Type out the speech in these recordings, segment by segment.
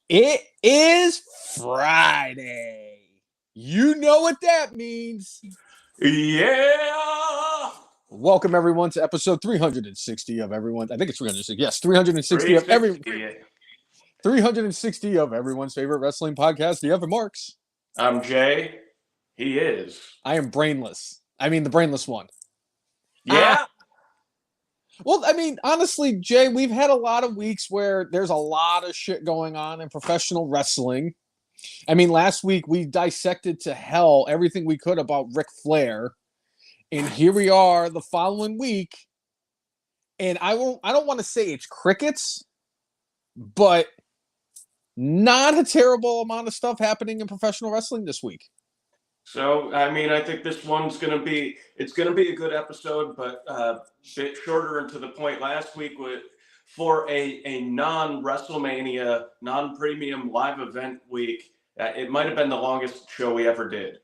It is Friday. You know what that means. Yeah. Welcome everyone to episode 360 of everyone. I think it's 360. Yes, 360 of 360 of everyone's favorite wrestling podcast, the Evan Marks. I'm Jay. He is. I am Brainless. I mean the brainless one. Yeah. Well, I mean, honestly, Jay, we've had a lot of weeks where there's a lot of shit going on in professional wrestling. I mean, last week we dissected to hell everything we could about Ric Flair. And here we are the following week. And I don't want to say it's crickets, but not a terrible amount of stuff happening in professional wrestling this week. So, I mean, I think this one's going to be a good episode, but a bit shorter and to the point. Last week for a non-WrestleMania, non-premium live event week, it might have been the longest show we ever did.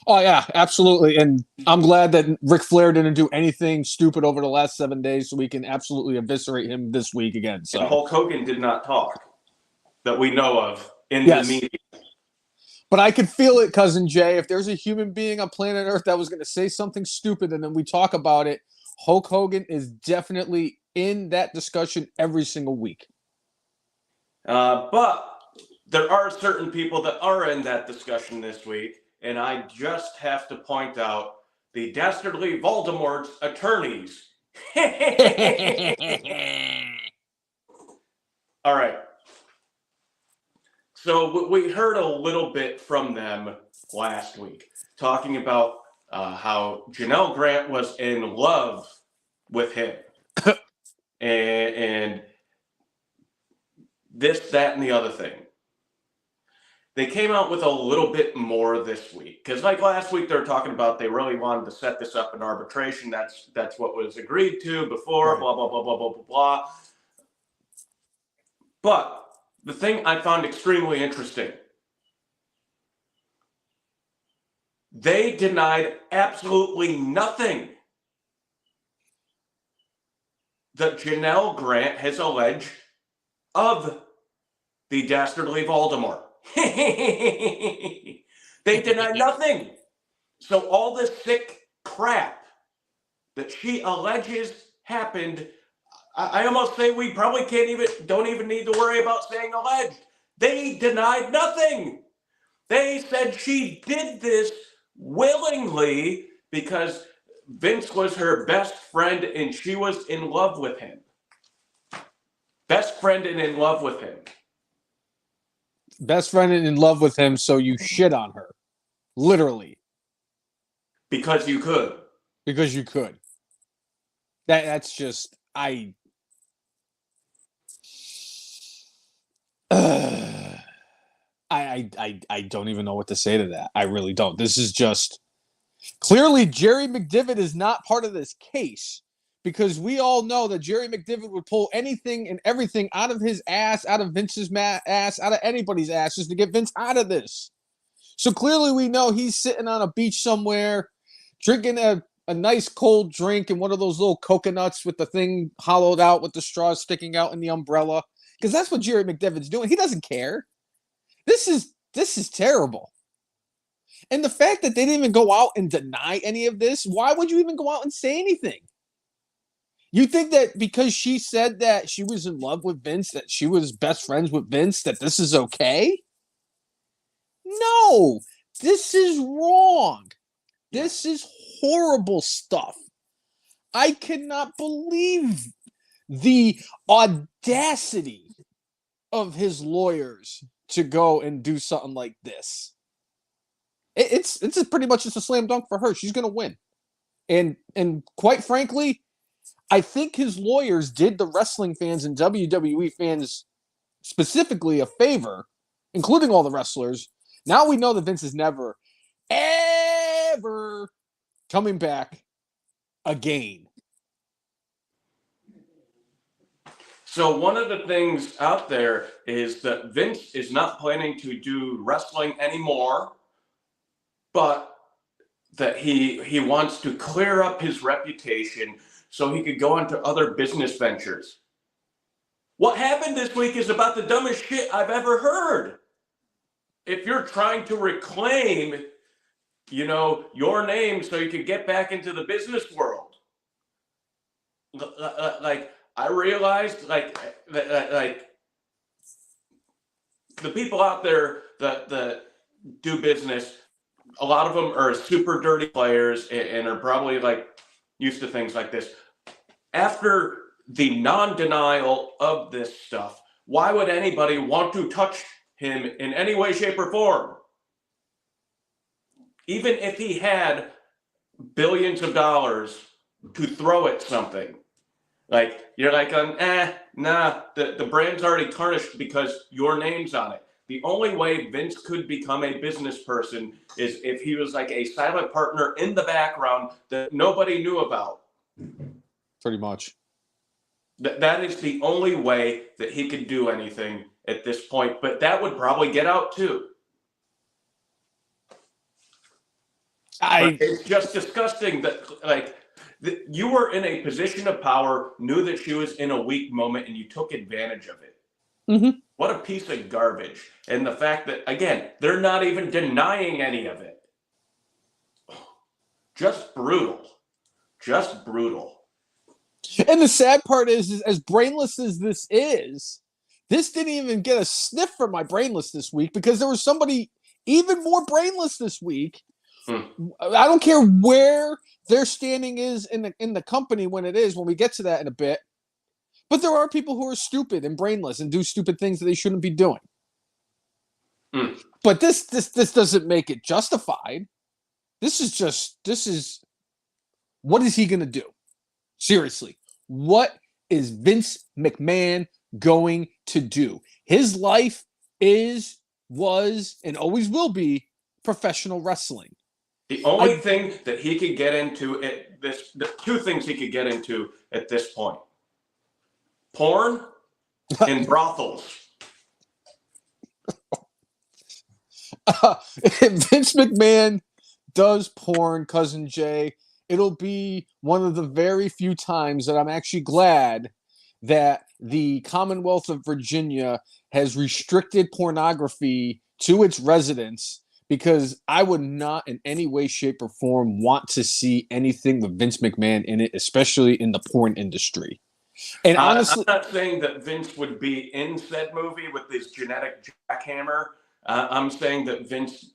Oh, yeah, absolutely. And I'm glad that Ric Flair didn't do anything stupid over the last 7 days so we can absolutely eviscerate him this week again. So. And Hulk Hogan did not talk that we know of in the media. But I could feel it, Cousin Jay. If there's a human being on planet Earth that was going to say something stupid and then we talk about it, Hulk Hogan is definitely in that discussion every single week. But there are certain people that are in that discussion this week, and I just have to point out the dastardly Voldemort's attorneys. All right. So we heard a little bit from them last week, talking about how Janel Grant was in love with him. and this, that, and the other thing. They came out with a little bit more this week. Because like last week, they were talking about they really wanted to set this up in arbitration. That's what was agreed to before, right. Blah, blah, blah, blah, blah, blah, blah. But the thing I found extremely interesting, they denied absolutely nothing that Janel Grant has alleged of the dastardly Voldemort. They denied nothing. So all this sick crap that she alleges happened, I almost say we probably don't even need to worry about saying alleged. They denied nothing. They said she did this willingly because Vince was her best friend and she was in love with him. Best friend and in love with him. Best friend and in love with him, so you shit on her. Literally. Because you could. Because you could. That's just, I don't even know what to say to that. I really don't. This is just clearly Jerry McDevitt is not part of this case because we all know that Jerry McDevitt would pull anything and everything out of his ass, out of Vince's ass, out of anybody's ass just to get Vince out of this. So clearly we know he's sitting on a beach somewhere drinking a nice cold drink and one of those little coconuts with the thing hollowed out with the straw sticking out in the umbrella. Because that's what Jerry McDevitt's doing. He doesn't care. This is terrible. And the fact that they didn't even go out and deny any of this, why would you even go out and say anything? You think that because she said that she was in love with Vince, that she was best friends with Vince, that this is okay? No, this is wrong. This is horrible stuff. I cannot believe the audacity of his lawyers to go and do something like this. It's pretty much just a slam dunk for her. She's going to win. And quite frankly, I think his lawyers did the wrestling fans and WWE fans specifically a favor, including all the wrestlers. Now we know that Vince is never, ever coming back again. So one of the things out there is that Vince is not planning to do wrestling anymore, but that he wants to clear up his reputation so he could go into other business ventures. What happened this week is about the dumbest shit I've ever heard. If you're trying to reclaim, your name so you can get back into the business world, like I realized, like the people out there that do business, a lot of them are super dirty players and are probably like used to things like this. After the non-denial of this stuff, why would anybody want to touch him in any way, shape, or form? Even if he had billions of dollars to throw at something. Like, you're like, nah, the brand's already tarnished because your name's on it. The only way Vince could become a business person is if he was like a silent partner in the background that nobody knew about. Pretty much. That is the only way that he could do anything at this point. But that would probably get out too. It's just disgusting that, like, you were in a position of power, knew that she was in a weak moment, and you took advantage of it. Mm-hmm. What a piece of garbage. And the fact that, again, they're not even denying any of it. Just brutal. Just brutal. And the sad part is as brainless as this is, this didn't even get a sniff from my brainless this week because there was somebody even more brainless this week. I don't care where their standing is in the company when we get to that in a bit. But there are people who are stupid and brainless and do stupid things that they shouldn't be doing. But this doesn't make it justified. This is what is he going to do? Seriously, what is Vince McMahon going to do? His life was, and always will be professional wrestling. The only thing that he could get into the two things he could get into at this point: porn and brothels. If Vince McMahon does porn, Cousin Jay, it'll be one of the very few times that I'm actually glad that the Commonwealth of Virginia has restricted pornography to its residents, because I would not in any way, shape, or form want to see anything with Vince McMahon in it, especially in the porn industry. And honestly, I'm not saying that Vince would be in said movie with his genetic jackhammer. I'm saying that Vince,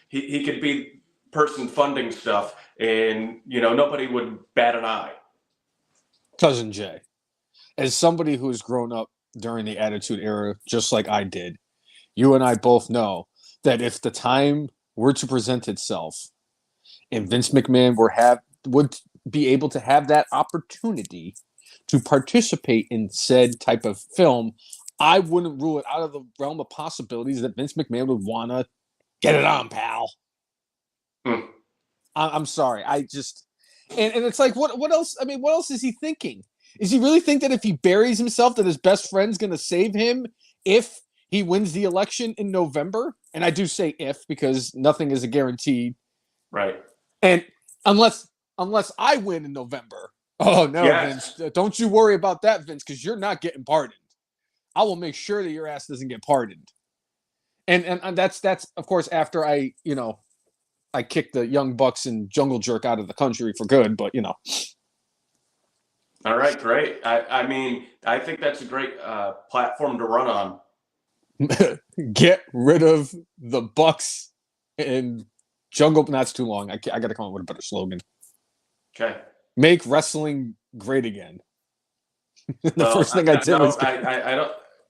he could be person funding stuff, and nobody would bat an eye. Cousin Jay, as somebody who's grown up during the Attitude Era, just like I did, you and I both know that if the time were to present itself and Vince McMahon would be able to have that opportunity to participate in said type of film, I wouldn't rule it out of the realm of possibilities that Vince McMahon would want to get it on, pal. I'm sorry. And it's like, what else? I mean, what else is he thinking? Is he really think that if he buries himself, that his best friend's going to save him if he wins the election in November? And I do say if, because nothing is a guaranteed. Right. And unless I win in November. Oh, no, yes. Vince. Don't you worry about that, Vince, because you're not getting pardoned. I will make sure that your ass doesn't get pardoned. And that's of course after I kick the Young Bucks and Jungle Jerk out of the country for good, but All right, great. I think that's a great platform to run on. Get rid of the Bucks and Jungle. That's too long. I got to come up with a better slogan. Okay. Make wrestling great again. First thing I did was.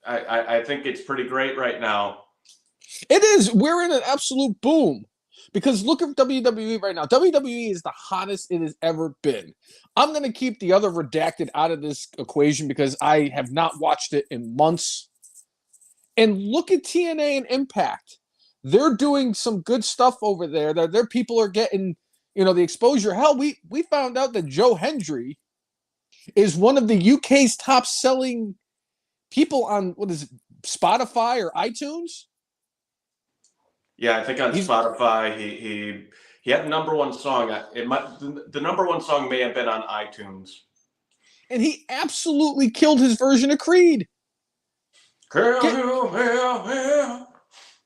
I think it's pretty great right now. It is. We're in an absolute boom. Because look at WWE right now. WWE is the hottest it has ever been. I'm going to keep the other redacted out of this equation because I have not watched it in months. And look at TNA and Impact. They're doing some good stuff over there. Their people are getting, the exposure. Hell, we found out that Joe Hendry is one of the UK's top selling people on, what is it, Spotify or iTunes? Yeah, I think on Spotify he had the number one song. The number one song may have been on iTunes. And he absolutely killed his version of Creed.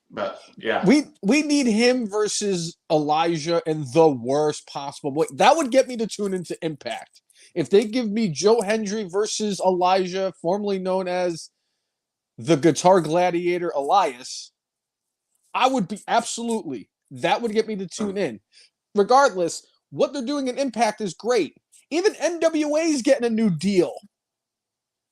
But yeah, we need him versus Elijah in the worst possible way. That would get me to tune into Impact. If they give me Joe Hendry versus Elijah, formerly known as the Guitar Gladiator Elias, I would be absolutely. That would get me to tune in. Regardless, what they're doing in Impact is great. Even NWA is getting a new deal.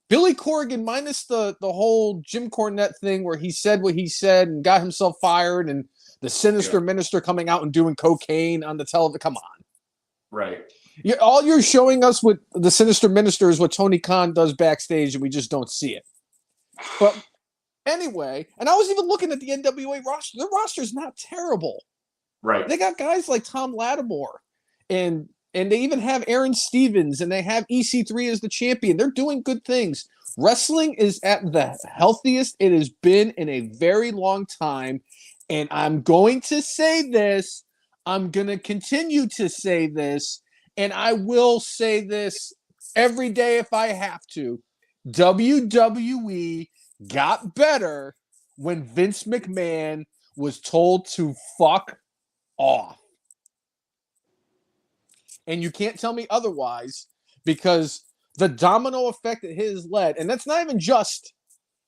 Billy Corgan, minus the whole Jim Cornette thing where he said what he said and got himself fired, and the sinister minister coming out and doing cocaine on the television. Come on. Right. All you're showing us with the sinister minister is what Tony Khan does backstage, and we just don't see it. But anyway, and I was even looking at the NWA roster. Their roster's not terrible. Right. They got guys like Tom Lattimore, and they even have Aaron Stevens, and they have EC3 as the champion. They're doing good things. Wrestling is at the healthiest it has been in a very long time. And I'm going to say this. I'm going to continue to say this. And I will say this every day if I have to. WWE got better when Vince McMahon was told to fuck off. And you can't tell me otherwise, because the domino effect that has led, and that's not even just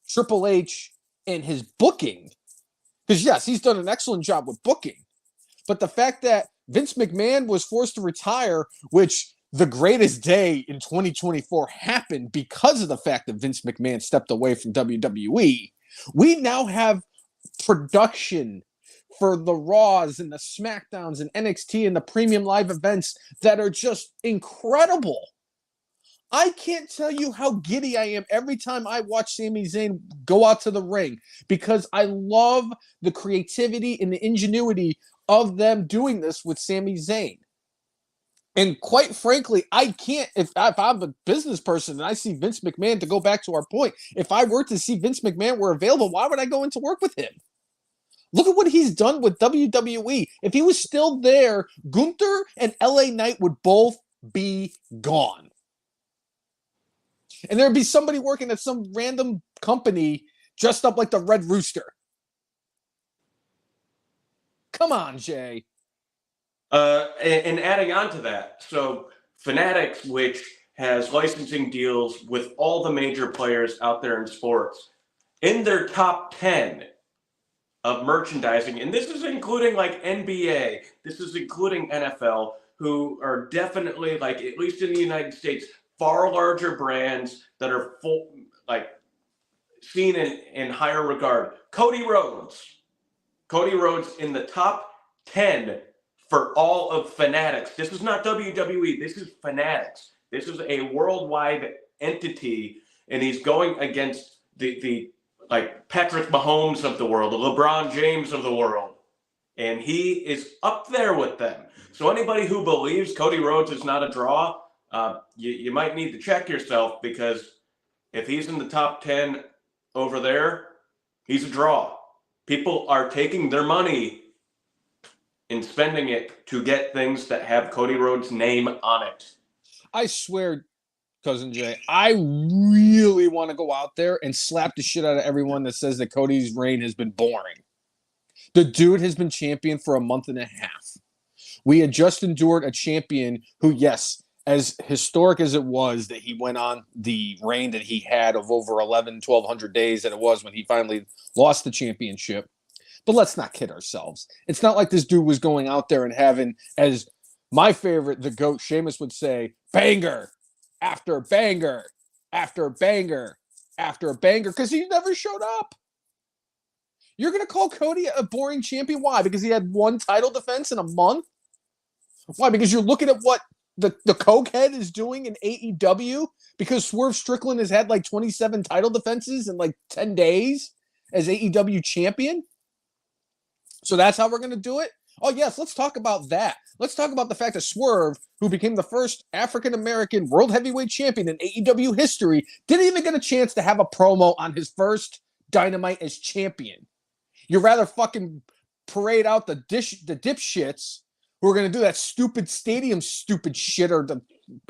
Triple H and his booking, because yes, he's done an excellent job with booking, but the fact that Vince McMahon was forced to retire, which the greatest day in 2024 happened because of the fact that Vince McMahon stepped away from WWE, we now have production for the Raws and the SmackDowns and NXT and the premium live events that are just incredible. I can't tell you how giddy I am every time I watch Sami Zayn go out to the ring, because I love the creativity and the ingenuity of them doing this with Sami Zayn. And quite frankly, I can't, if I'm a business person and I see Vince McMahon, to go back to our point, if I were to see Vince McMahon were available, why would I go into work with him? Look at what he's done with WWE. If he was still there, Gunther and LA Knight would both be gone. And there'd be somebody working at some random company dressed up like the Red Rooster. Come on, Jay. And adding on to that, so Fanatics, which has licensing deals with all the major players out there in sports, in their top 10 of merchandising, and this is including like NBA, this is including NFL, who are definitely, like, at least in the United States, far larger brands that are full, like, seen in higher regard. Cody Rhodes in the top 10 for all of Fanatics. This is not WWE, this is Fanatics. This is a worldwide entity, and he's going against the like Patrick Mahomes of the world, the LeBron James of the world. And he is up there with them. So anybody who believes Cody Rhodes is not a draw, you might need to check yourself, because if he's in the top 10 over there, he's a draw. People are taking their money and spending it to get things that have Cody Rhodes' name on it. I swear, Cousin Jay, I really want to go out there and slap the shit out of everyone that says that Cody's reign has been boring. The dude has been champion for a month and a half. We had just endured a champion who, yes, as historic as it was that he went on the reign that he had of over 1,200 days that it was when he finally lost the championship. But let's not kid ourselves. It's not like this dude was going out there and having, as my favorite, the GOAT, Sheamus, would say, banger after banger after banger after banger, because he never showed up. You're going to call Cody a boring champion? Why? Because he had one title defense in a month? Why? Because you're looking at what the cokehead is doing in AEW? Because Swerve Strickland has had like 27 title defenses in like 10 days as AEW champion? So that's how we're going to do it? Oh, yes, let's talk about that. Let's talk about the fact that Swerve, who became the first African-American world heavyweight champion in AEW history, didn't even get a chance to have a promo on his first Dynamite as champion. You'd rather fucking parade out the dipshits who are going to do that stupid stadium stupid shit, or the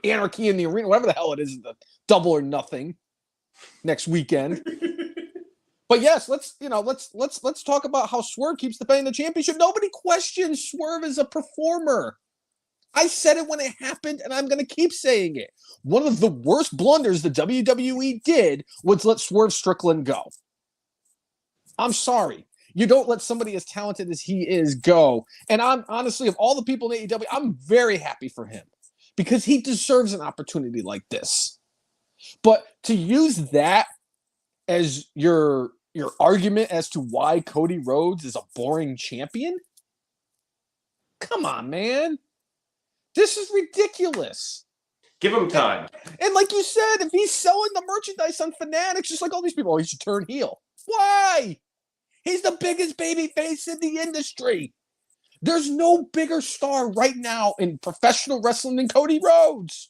Anarchy in the Arena, whatever the hell it is, the Double or Nothing next weekend. But yes, let's talk about how Swerve keeps defending the championship. Nobody questions Swerve as a performer. I said it when it happened, and I'm going to keep saying it. One of the worst blunders the WWE did was let Swerve Strickland go. I'm sorry. You don't let somebody as talented as he is go. And I'm honestly, of all the people in AEW, I'm very happy for him because he deserves an opportunity like this. But to use that as your argument as to why Cody Rhodes is a boring champion? Come on, man. This is ridiculous. Give him time. And like you said, if he's selling the merchandise on Fanatics, just like all these people, he should turn heel. Why? He's the biggest baby face in the industry. There's no bigger star right now in professional wrestling than Cody Rhodes.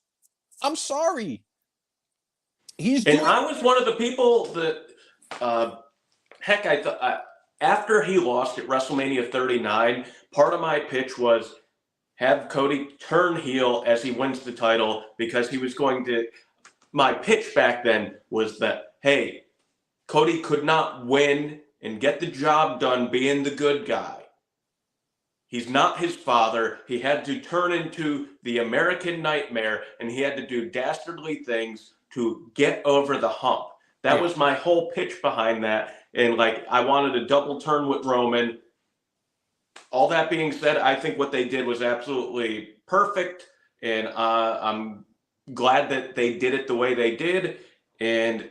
I'm sorry. I was one of the people that, I thought after he lost at WrestleMania 39, part of my pitch was have Cody turn heel as he wins the title because he was going to. My pitch back then was that, hey, Cody could not win and get the job done being the good guy. He's not his father. He had to turn into the American Nightmare, and he had to do dastardly things to get over the hump. That was my whole pitch behind that. And I wanted a double turn with Roman. All that being said, I think what they did was absolutely perfect. And I'm glad that they did it the way they did. And,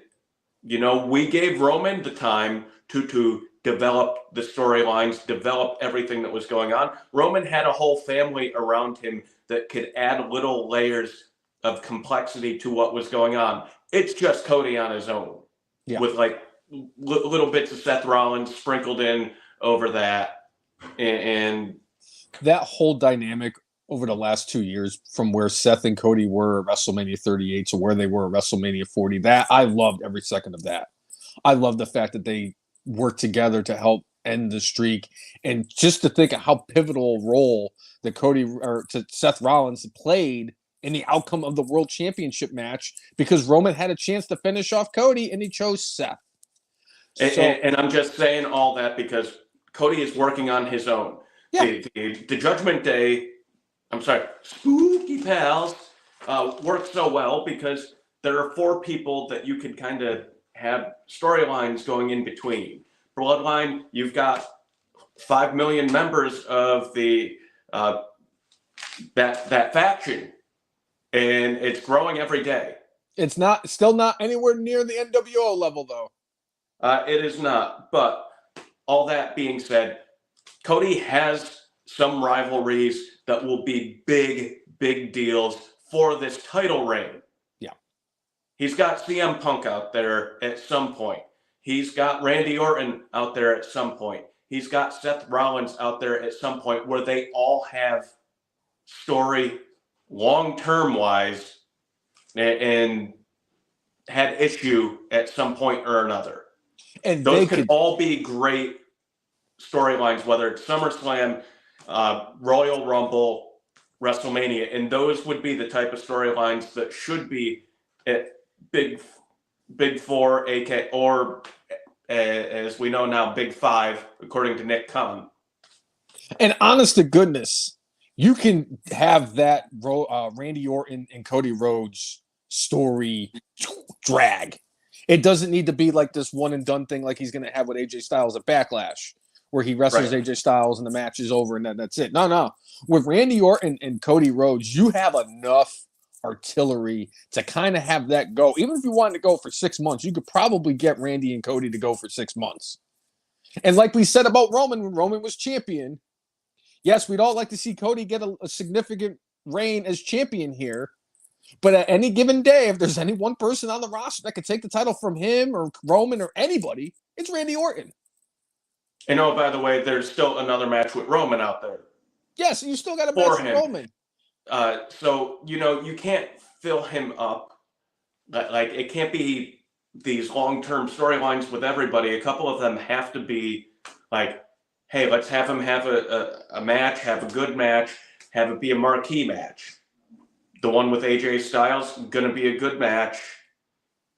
we gave Roman the time to develop the storylines, develop everything that was going on. Roman had a whole family around him that could add little layers of complexity to what was going on. It's just Cody on his own with little bits of Seth Rollins sprinkled in over that. And that whole dynamic over the last 2 years from where Seth and Cody were at WrestleMania 38 to where they were at WrestleMania 40, that I loved every second of that. I love the fact that they worked together to help end the streak, and just to think of how pivotal a role that Seth Rollins played in the outcome of the World Championship match, because Roman had a chance to finish off Cody and he chose Seth. And I'm just saying all that because Cody is working on his own. Yeah. The Judgment Day, Spooky Pals worked so well because there are 4 people that you can kind of have storylines going in between. Bloodline, you've got 5 million members of the that faction, and it's growing every day. It's still not anywhere near the NWO level, though. It is not. But all that being said, Cody has some rivalries that will be big deals for this title reign. Yeah. He's got CM Punk out there at some point. He's got Randy Orton out there at some point. He's got Seth Rollins out there at some point where they all have story long-term wise and had issue at some point or another. And those could all be great storylines, whether it's SummerSlam, Royal Rumble, WrestleMania, and those would be the type of storylines that should be at Big Four, or as we know now, Big Five, according to Nick Khan. And honest to goodness, you can have that Randy Orton and Cody Rhodes story drag. It doesn't need to be like this one and done thing like he's going to have with AJ Styles at Backlash, where he wrestles AJ Styles and the match is over and that's it. No. With Randy Orton and Cody Rhodes, you have enough artillery to kind of have that go. Even if you wanted to go for 6 months, you could probably get Randy and Cody to go for 6 months. And like we said about Roman, when Roman was champion, yes, we'd all like to see Cody get a significant reign as champion here. But at any given day, if there's any one person on the roster that could take the title from him or Roman or anybody, it's Randy Orton. And by the way, there's still another match with Roman out there. Yes, you still got a match with Roman. So, you can't fill him up. It can't be these long-term storylines with everybody. A couple of them have to be hey, let's have him have a match, have a good match, have it be a marquee match. the one with AJ Styles, going to be a good match.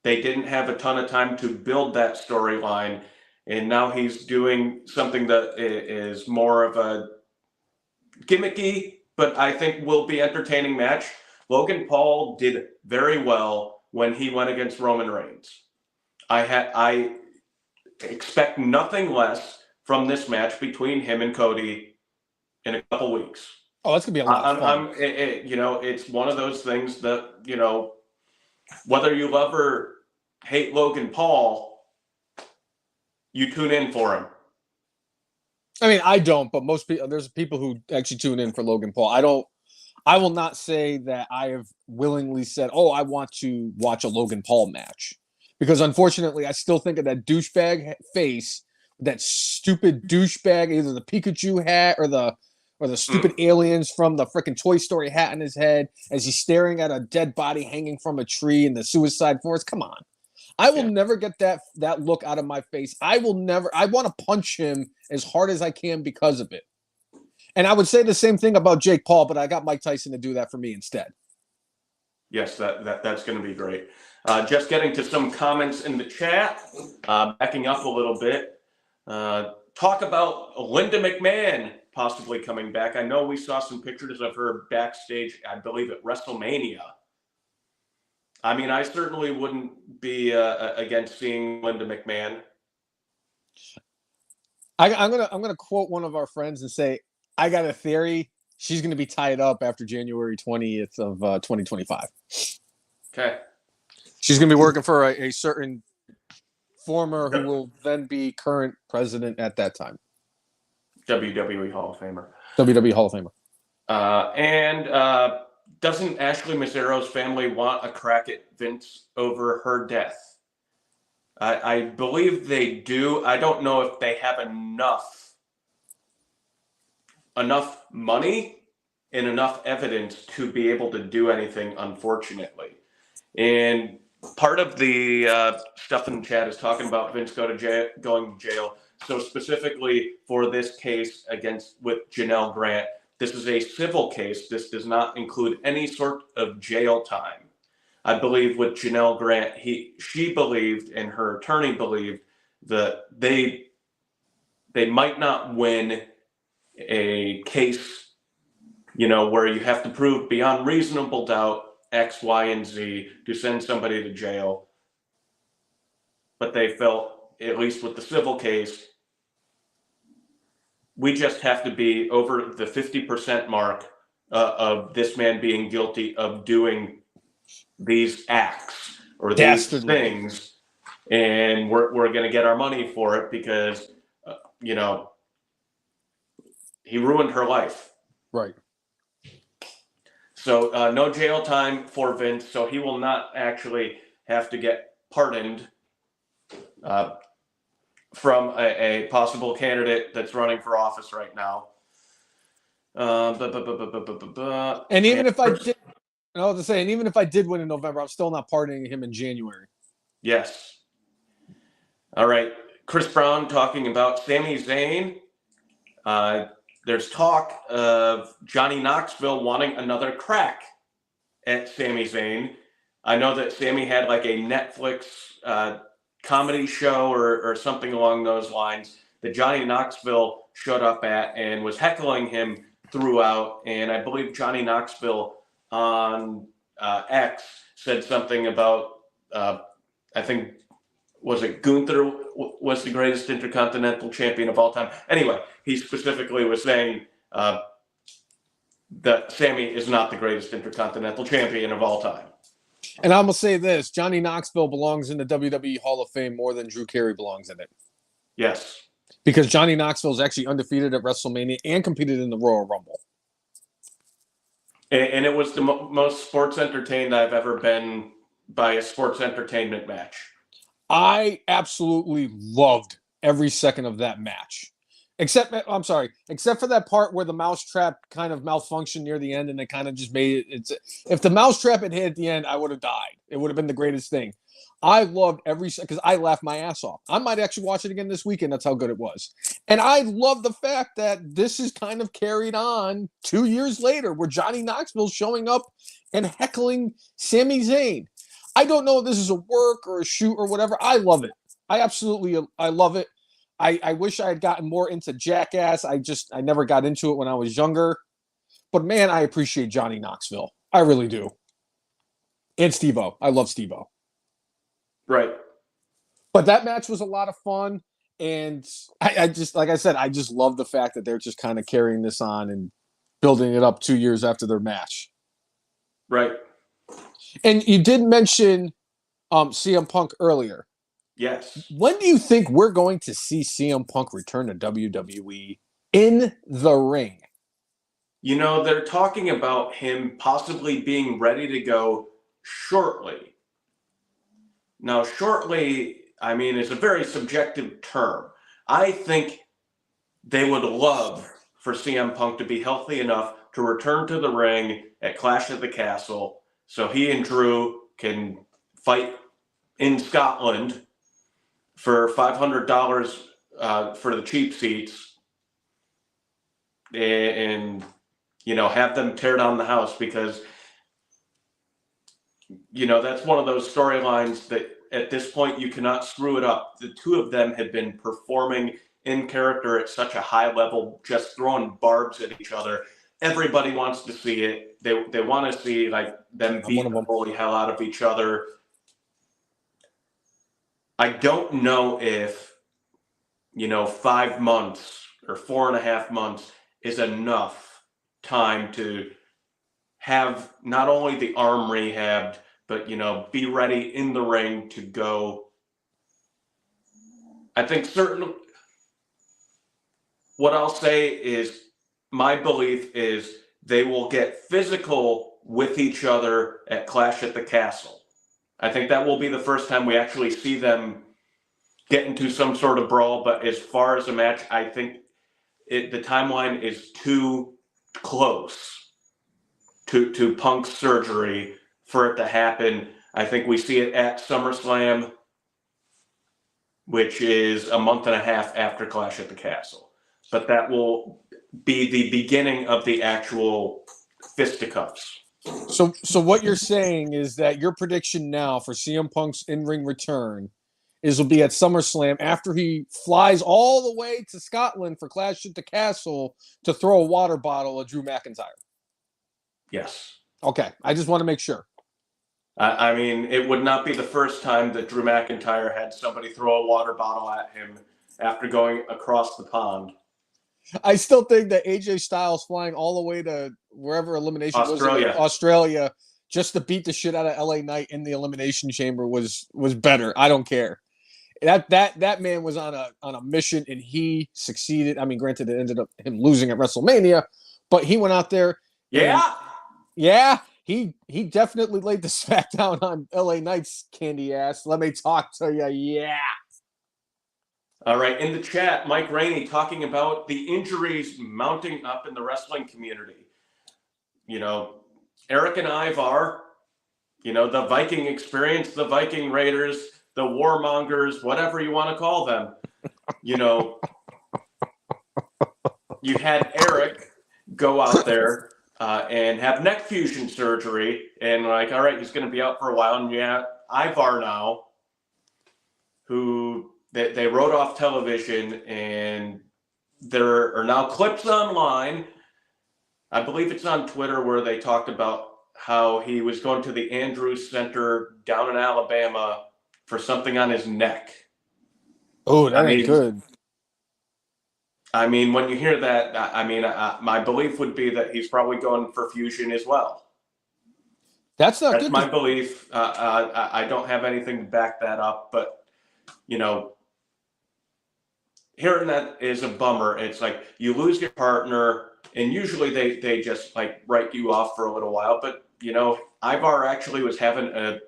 They didn't have a ton of time to build that storyline, and now he's doing something that is more of a gimmicky, but I think will be entertaining match. Logan Paul did very well when he went against Roman Reigns. I expect nothing less from this match between him and Cody in a couple weeks. Oh, that's gonna be a lot of fun. It's one of those things that, whether you love or hate Logan Paul, you tune in for him. I mean, I don't, but most people, there's people who actually tune in for Logan Paul. I will not say that I have willingly said, oh, I want to watch a Logan Paul match. Because unfortunately, I still think of that douchebag face, that stupid douchebag, either the Pikachu hat or the stupid aliens from the freaking Toy Story hat in his head as he's staring at a dead body hanging from a tree in the Suicide Forest. Come on. I will never get that look out of my face. I want to punch him as hard as I can because of it. And I would say the same thing about Jake Paul, but I got Mike Tyson to do that for me instead. Yes, that's going to be great. Just getting to some comments in the chat, backing up a little bit. Talk about Linda McMahon possibly coming back. I know we saw some pictures of her backstage, I believe, at WrestleMania. I mean, I certainly wouldn't be against seeing Linda McMahon. I'm gonna quote one of our friends and say, I got a theory. She's going to be tied up after January 20th of 2025. Okay. She's going to be working for a certain former who will then be current president at that time. WWE Hall of Famer. WWE Hall of Famer. And doesn't Ashley Mazzaro's family want a crack at Vince over her death? I believe they do. I don't know if they have enough money and enough evidence to be able to do anything, unfortunately. And part of the stuff in the chat is talking about Vince going to jail. So specifically for this case with Janel Grant, this is a civil case. This does not include any sort of jail time. I believe with Janel Grant, she believed and her attorney believed that they might not win a case, where you have to prove beyond reasonable doubt X, Y, and Z to send somebody to jail. But they felt, at least with the civil case, we just have to be over the 50% mark of this man being guilty of doing these acts or these things, and we're going to get our money for it because, he ruined her life. Right. So no jail time for Vince. So he will not actually have to get pardoned from a possible candidate that's running for office right now. And even if I did, I was to say, and even if I did win in November, I'm still not pardoning him in January. Yes. All right. Chris Brown talking about Sami Zayn. There's talk of Johnny Knoxville wanting another crack at Sami Zayn. I know that Sami had like a Netflix comedy show or something along those lines that Johnny Knoxville showed up at and was heckling him throughout. And I believe Johnny Knoxville on X said something about, I think, was it Gunther was the greatest intercontinental champion of all time? Anyway, he specifically was saying that Sami is not the greatest intercontinental champion of all time. And I'm going to say this, Johnny Knoxville belongs in the WWE Hall of Fame more than Drew Carey belongs in it. Yes. Because Johnny Knoxville is actually undefeated at WrestleMania and competed in the Royal Rumble. And it was the most sports entertained I've ever been by a sports entertainment match. I absolutely loved every second of that match. Except for that part where the mousetrap kind of malfunctioned near the end and they kind of just made it. If the mousetrap had hit at the end, I would have died. It would have been the greatest thing. I loved every second because I laughed my ass off. I might actually watch it again this weekend. That's how good it was. And I love the fact that this is kind of carried on 2 years later, where Johnny Knoxville's showing up and heckling Sami Zayn. I don't know if this is a work or a shoot or whatever. I love it. I love it. I wish I had gotten more into Jackass. I never got into it when I was younger. But man, I appreciate Johnny Knoxville. I really do. And Steve-O. I love Steve-O. Right. But that match was a lot of fun. And I just, like I said, I just love the fact that they're just kind of carrying this on and building it up 2 years after their match. Right. And you did mention CM Punk earlier. Yes. When do you think we're going to see CM Punk return to WWE in the ring? You know, they're talking about him possibly being ready to go shortly. Now, shortly, I mean, it's a very subjective term. I think they would love for CM Punk to be healthy enough to return to the ring at Clash at the Castle so he and Drew can fight in Scotland for $500 for the cheap seats and you know, have them tear down the house, because, you know, that's one of those storylines that at this point you cannot screw it up. The two of them have been performing in character at such a high level, just throwing barbs at each other. Everybody wants to see it. They want to see like them beat the holy hell out of each other. I don't know if, you know, 5 months or 4.5 months is enough time to have not only the arm rehabbed, but, you know, be ready in the ring to go. I think what I'll say is, my belief is they will get physical with each other at Clash at the Castle. I think that will be the first time we actually see them get into some sort of brawl. But as far as a match, I think the timeline is too close to Punk's surgery for it to happen. I think we see it at SummerSlam, which is a month and a half after Clash at the Castle. But that will be the beginning of the actual fisticuffs. So what you're saying is that your prediction now for CM Punk's in-ring return will be at SummerSlam after he flies all the way to Scotland for Clash at the Castle to throw a water bottle at Drew McIntyre. Yes. Okay, I just want to make sure. I mean, it would not be the first time that Drew McIntyre had somebody throw a water bottle at him after going across the pond. I still think that AJ Styles flying all the way to wherever elimination was, Australia, just to beat the shit out of LA Knight in the Elimination Chamber was better. I don't care. That man was on a mission and he succeeded. I mean, granted, it ended up him losing at WrestleMania, but he went out there. He definitely laid the smackdown on LA Knight's candy ass. Let me talk to you. Yeah. All right. In the chat, Mike Rainey talking about the injuries mounting up in the wrestling community. You know, Eric and Ivar, you know, the Viking experience, the Viking Raiders, the warmongers, whatever you want to call them. You know, you had Eric go out there and have neck fusion surgery, and like, all right, he's going to be out for a while. And yeah, Ivar now, who they wrote off television, and there are now clips online. I believe it's on Twitter where they talked about how he was going to the Andrews Center down in Alabama for something on his neck. Oh, that ain't good. I mean, when you hear that, I mean, my belief would be that he's probably going for fusion as well. That's good. My belief. I don't have anything to back that up, but, you know, hearing that is a bummer. It's like you lose your partner, and usually they just like write you off for a little while. But, you know, Ivar actually was having a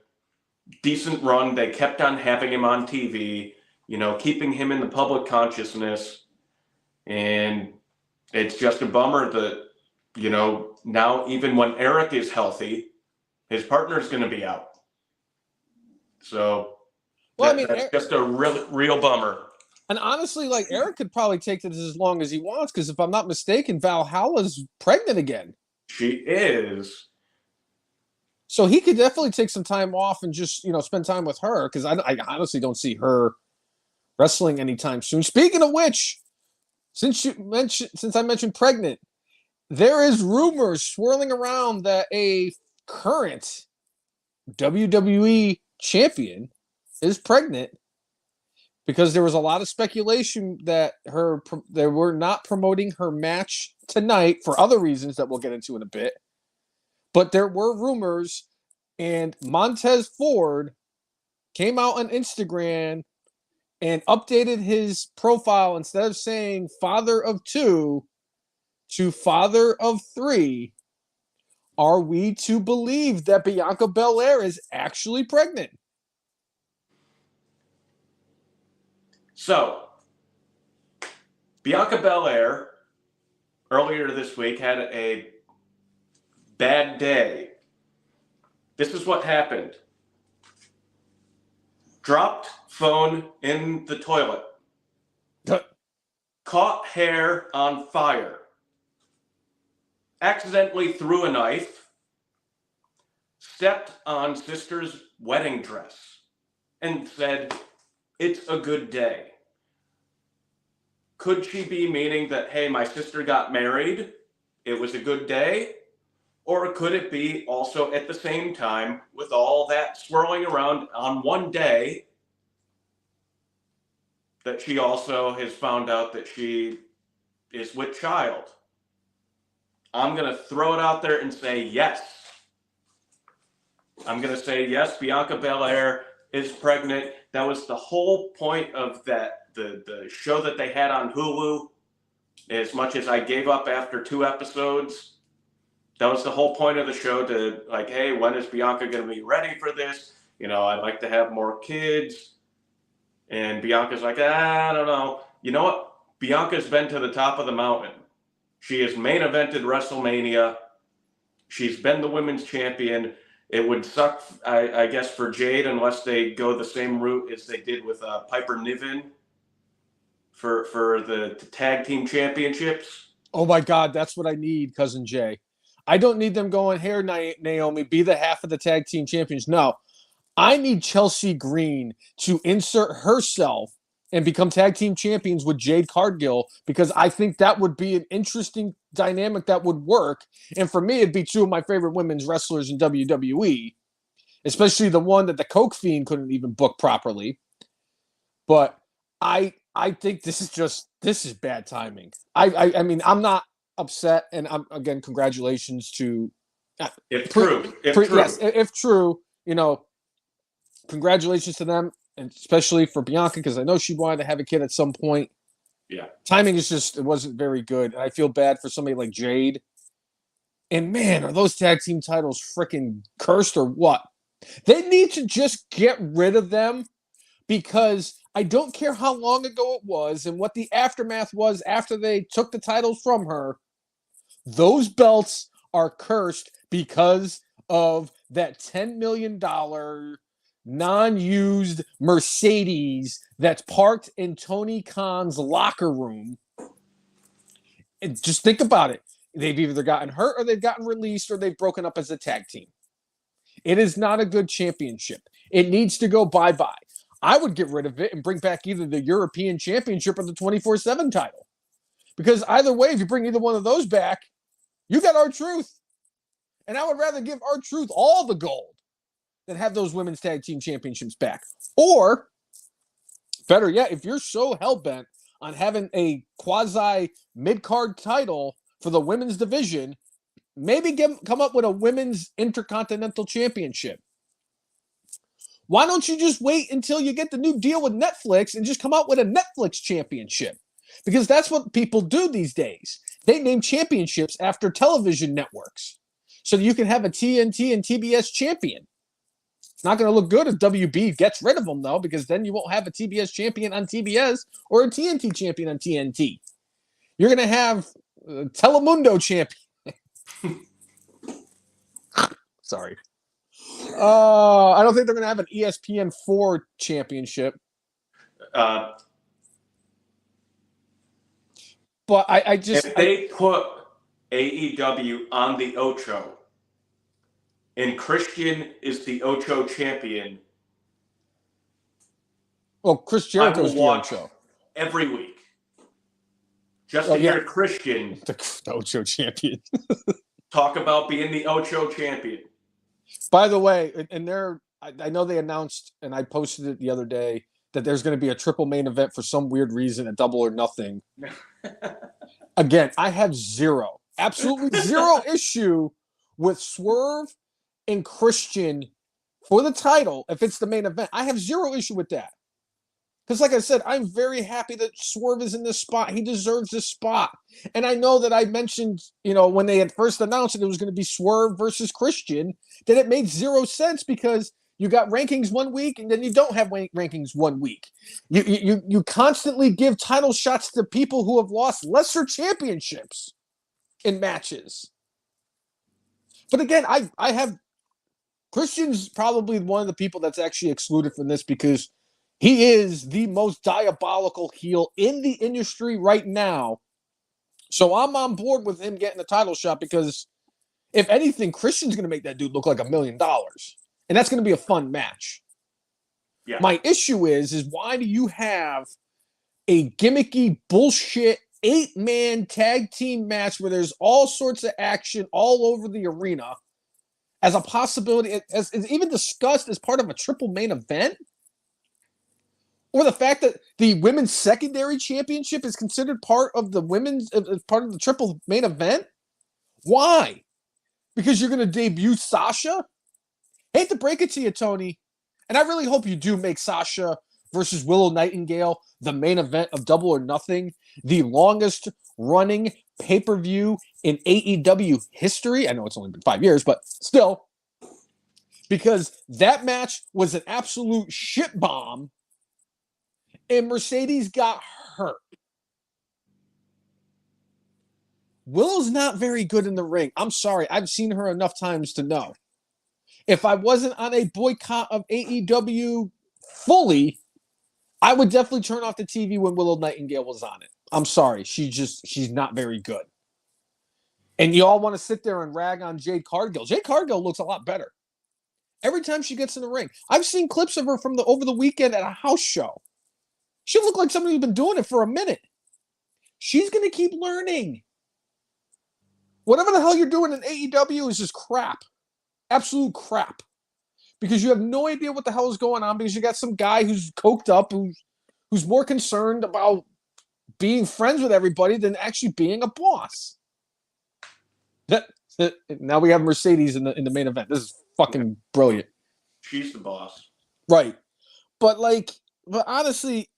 decent run. They kept on having him on TV, you know, keeping him in the public consciousness. And it's just a bummer that, you know, now even when Eric is healthy, his partner is going to be out. So, well, that's just a real bummer. And honestly, like Eric could probably take this as long as he wants because if I'm not mistaken, Valhalla's pregnant again. She is. So he could definitely take some time off and just, spend time with her because I honestly don't see her wrestling anytime soon. Speaking of which, since I mentioned pregnant, there is rumors swirling around that a current WWE champion is pregnant because there was a lot of speculation that they were not promoting her match tonight for other reasons that we'll get into in a bit. But there were rumors, and Montez Ford came out on Instagram and updated his profile instead of saying father of 2 to father of 3. Are we to believe that Bianca Belair is actually pregnant? So, Bianca Belair earlier this week had a bad day. This is what happened. Dropped phone in the toilet. Caught hair on fire. Accidentally threw a knife. Stepped on sister's wedding dress. And said, "It's a good day." Could she be meaning that, hey, my sister got married, it was a good day? Or could it be also at the same time, with all that swirling around on one day, that she also has found out that she is with child? I'm going to throw it out there and say yes. I'm going to say yes, Bianca Belair is pregnant. That was the whole point of that. The show that they had on Hulu, as much as I gave up after 2 episodes, that was the whole point of the show to like, hey, when is Bianca going to be ready for this? I'd like to have more kids. And Bianca's like, I don't know. You know what? Bianca's been to the top of the mountain. She has main evented WrestleMania. She's been the women's champion. It would suck, I guess, for Jade unless they go the same route as they did with Piper Niven. For the tag team championships. Oh my God, that's what I need, Cousin Jay. I don't need them going, here, Naomi, be the half of the tag team champions. No, I need Chelsea Green to insert herself and become tag team champions with Jade Cargill because I think that would be an interesting dynamic that would work. And for me, it'd be 2 of my favorite women's wrestlers in WWE, especially the one that the Coke Fiend couldn't even book properly. But I think this is bad timing. I mean, I'm not upset, and again, congratulations to if true. Yes, if true, congratulations to them, and especially for Bianca because I know she wanted to have a kid at some point. Yeah, timing is it wasn't very good, and I feel bad for somebody like Jade. And man, are those tag team titles freaking cursed or what? They need to just get rid of them because I don't care how long ago it was and what the aftermath was after they took the titles from her. Those belts are cursed because of that $10 million non-used Mercedes that's parked in Tony Khan's locker room. And just think about it. They've either gotten hurt or they've gotten released or they've broken up as a tag team. It is not a good championship. It needs to go bye-bye. I would get rid of it and bring back either the European Championship or the 24/7 title. Because either way, if you bring either one of those back, you got R-Truth. And I would rather give R-Truth all the gold than have those women's tag team championships back. Or, better yet, if you're so hell-bent on having a quasi mid-card title for the women's division, maybe come up with a women's intercontinental championship. Why don't you just wait until you get the new deal with Netflix and just come out with a Netflix championship? Because that's what people do these days. They name championships after television networks. So you can have a TNT and TBS champion. It's not going to look good if WB gets rid of them, though, because then you won't have a TBS champion on TBS or a TNT champion on TNT. You're going to have a Telemundo champion. Sorry. I don't think they're going to have an ESPN4 championship. But I just if they put AEW on the Ocho and Christian is the Ocho champion, well, Chris I Jericho's will the watch Ocho. every week just to hear Christian the Ocho champion. talk about being the Ocho champion. By the way, and I know they announced, and I posted it the other day, that there's going to be a triple main event for some weird reason at Double or Nothing. Again, I have absolutely zero issue with Swerve and Christian for the title if it's the main event. I have zero issue with that. Because like I said, I'm very happy that Swerve is in this spot. He deserves this spot. And I know that I mentioned, when they had first announced it was going to be Swerve versus Christian, that it made zero sense because you got rankings 1 week and then you don't have rankings 1 week. You constantly give title shots to people who have lost lesser championships in matches. But again, I have Christian's probably one of the people that's actually excluded from this because he is the most diabolical heel in the industry right now. So I'm on board with him getting the title shot because if anything, Christian's going to make that dude look like $1 million. And that's going to be a fun match. Yeah. My issue is why do you have a gimmicky bullshit 8-man tag team match where there's all sorts of action all over the arena as a possibility, as even discussed as part of a triple main event? Or the fact that the women's secondary championship is considered part of the part of the triple main event? Why? Because you're going to debut Sasha? Hate to break it to you, Tony, and I really hope you do make Sasha versus Willow Nightingale the main event of Double or Nothing, the longest running pay-per-view in AEW history. I know it's only been 5 years, but still, because that match was an absolute shit bomb, and Mercedes got hurt. Willow's not very good in the ring. I'm sorry. I've seen her enough times to know. If I wasn't on a boycott of AEW fully, I would definitely turn off the TV when Willow Nightingale was on it. I'm sorry. She's not very good. And you all want to sit there and rag on Jade Cargill. Jade Cargill looks a lot better every time she gets in the ring. I've seen clips of her from over the weekend at a house show. She looked like somebody who's been doing it for a minute. She's going to keep learning. Whatever the hell you're doing in AEW is just crap. Absolute crap. Because you have no idea what the hell is going on because you got some guy who's coked up, who's more concerned about being friends with everybody than actually being a boss. Now we have Mercedes in the main event. This is fucking brilliant. She's the boss. Right. But honestly,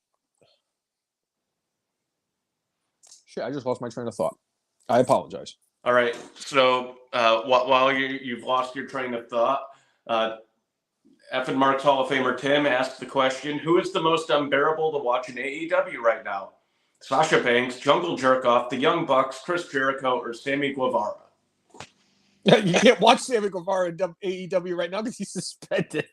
shit, I just lost my train of thought. I apologize. All right. So while you've lost your train of thought, F and Mark's Hall of Famer Tim asked the question, who is the most unbearable to watch in AEW right now? Sasha Banks, Jungle Jerkoff, the Young Bucks, Chris Jericho, or Sammy Guevara? You can't watch Sammy Guevara in AEW right now because he's suspended.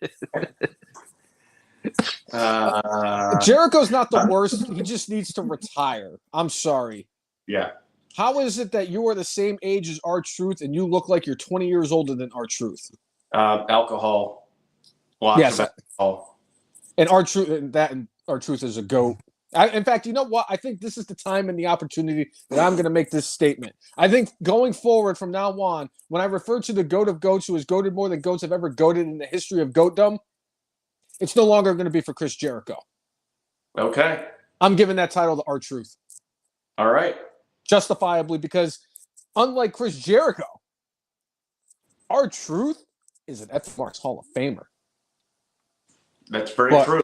Jericho's not the worst. He just needs to retire. I'm sorry. Yeah. How is it that you are the same age as R-Truth and you look like you're 20 years older than R-Truth? Alcohol. Lots of alcohol. And R-Truth is a GOAT. In fact, you know what? I think this is the time and the opportunity that I'm going to make this statement. I think going forward from now on, when I refer to the GOAT of GOATs who has goated more than GOATs have ever goated in the history of GOATdom, it's no longer going to be for Chris Jericho. Okay. I'm giving that title to R-Truth. All right. Justifiably, because unlike Chris Jericho, R-Truth is an F Marks Hall of Famer. That's very true.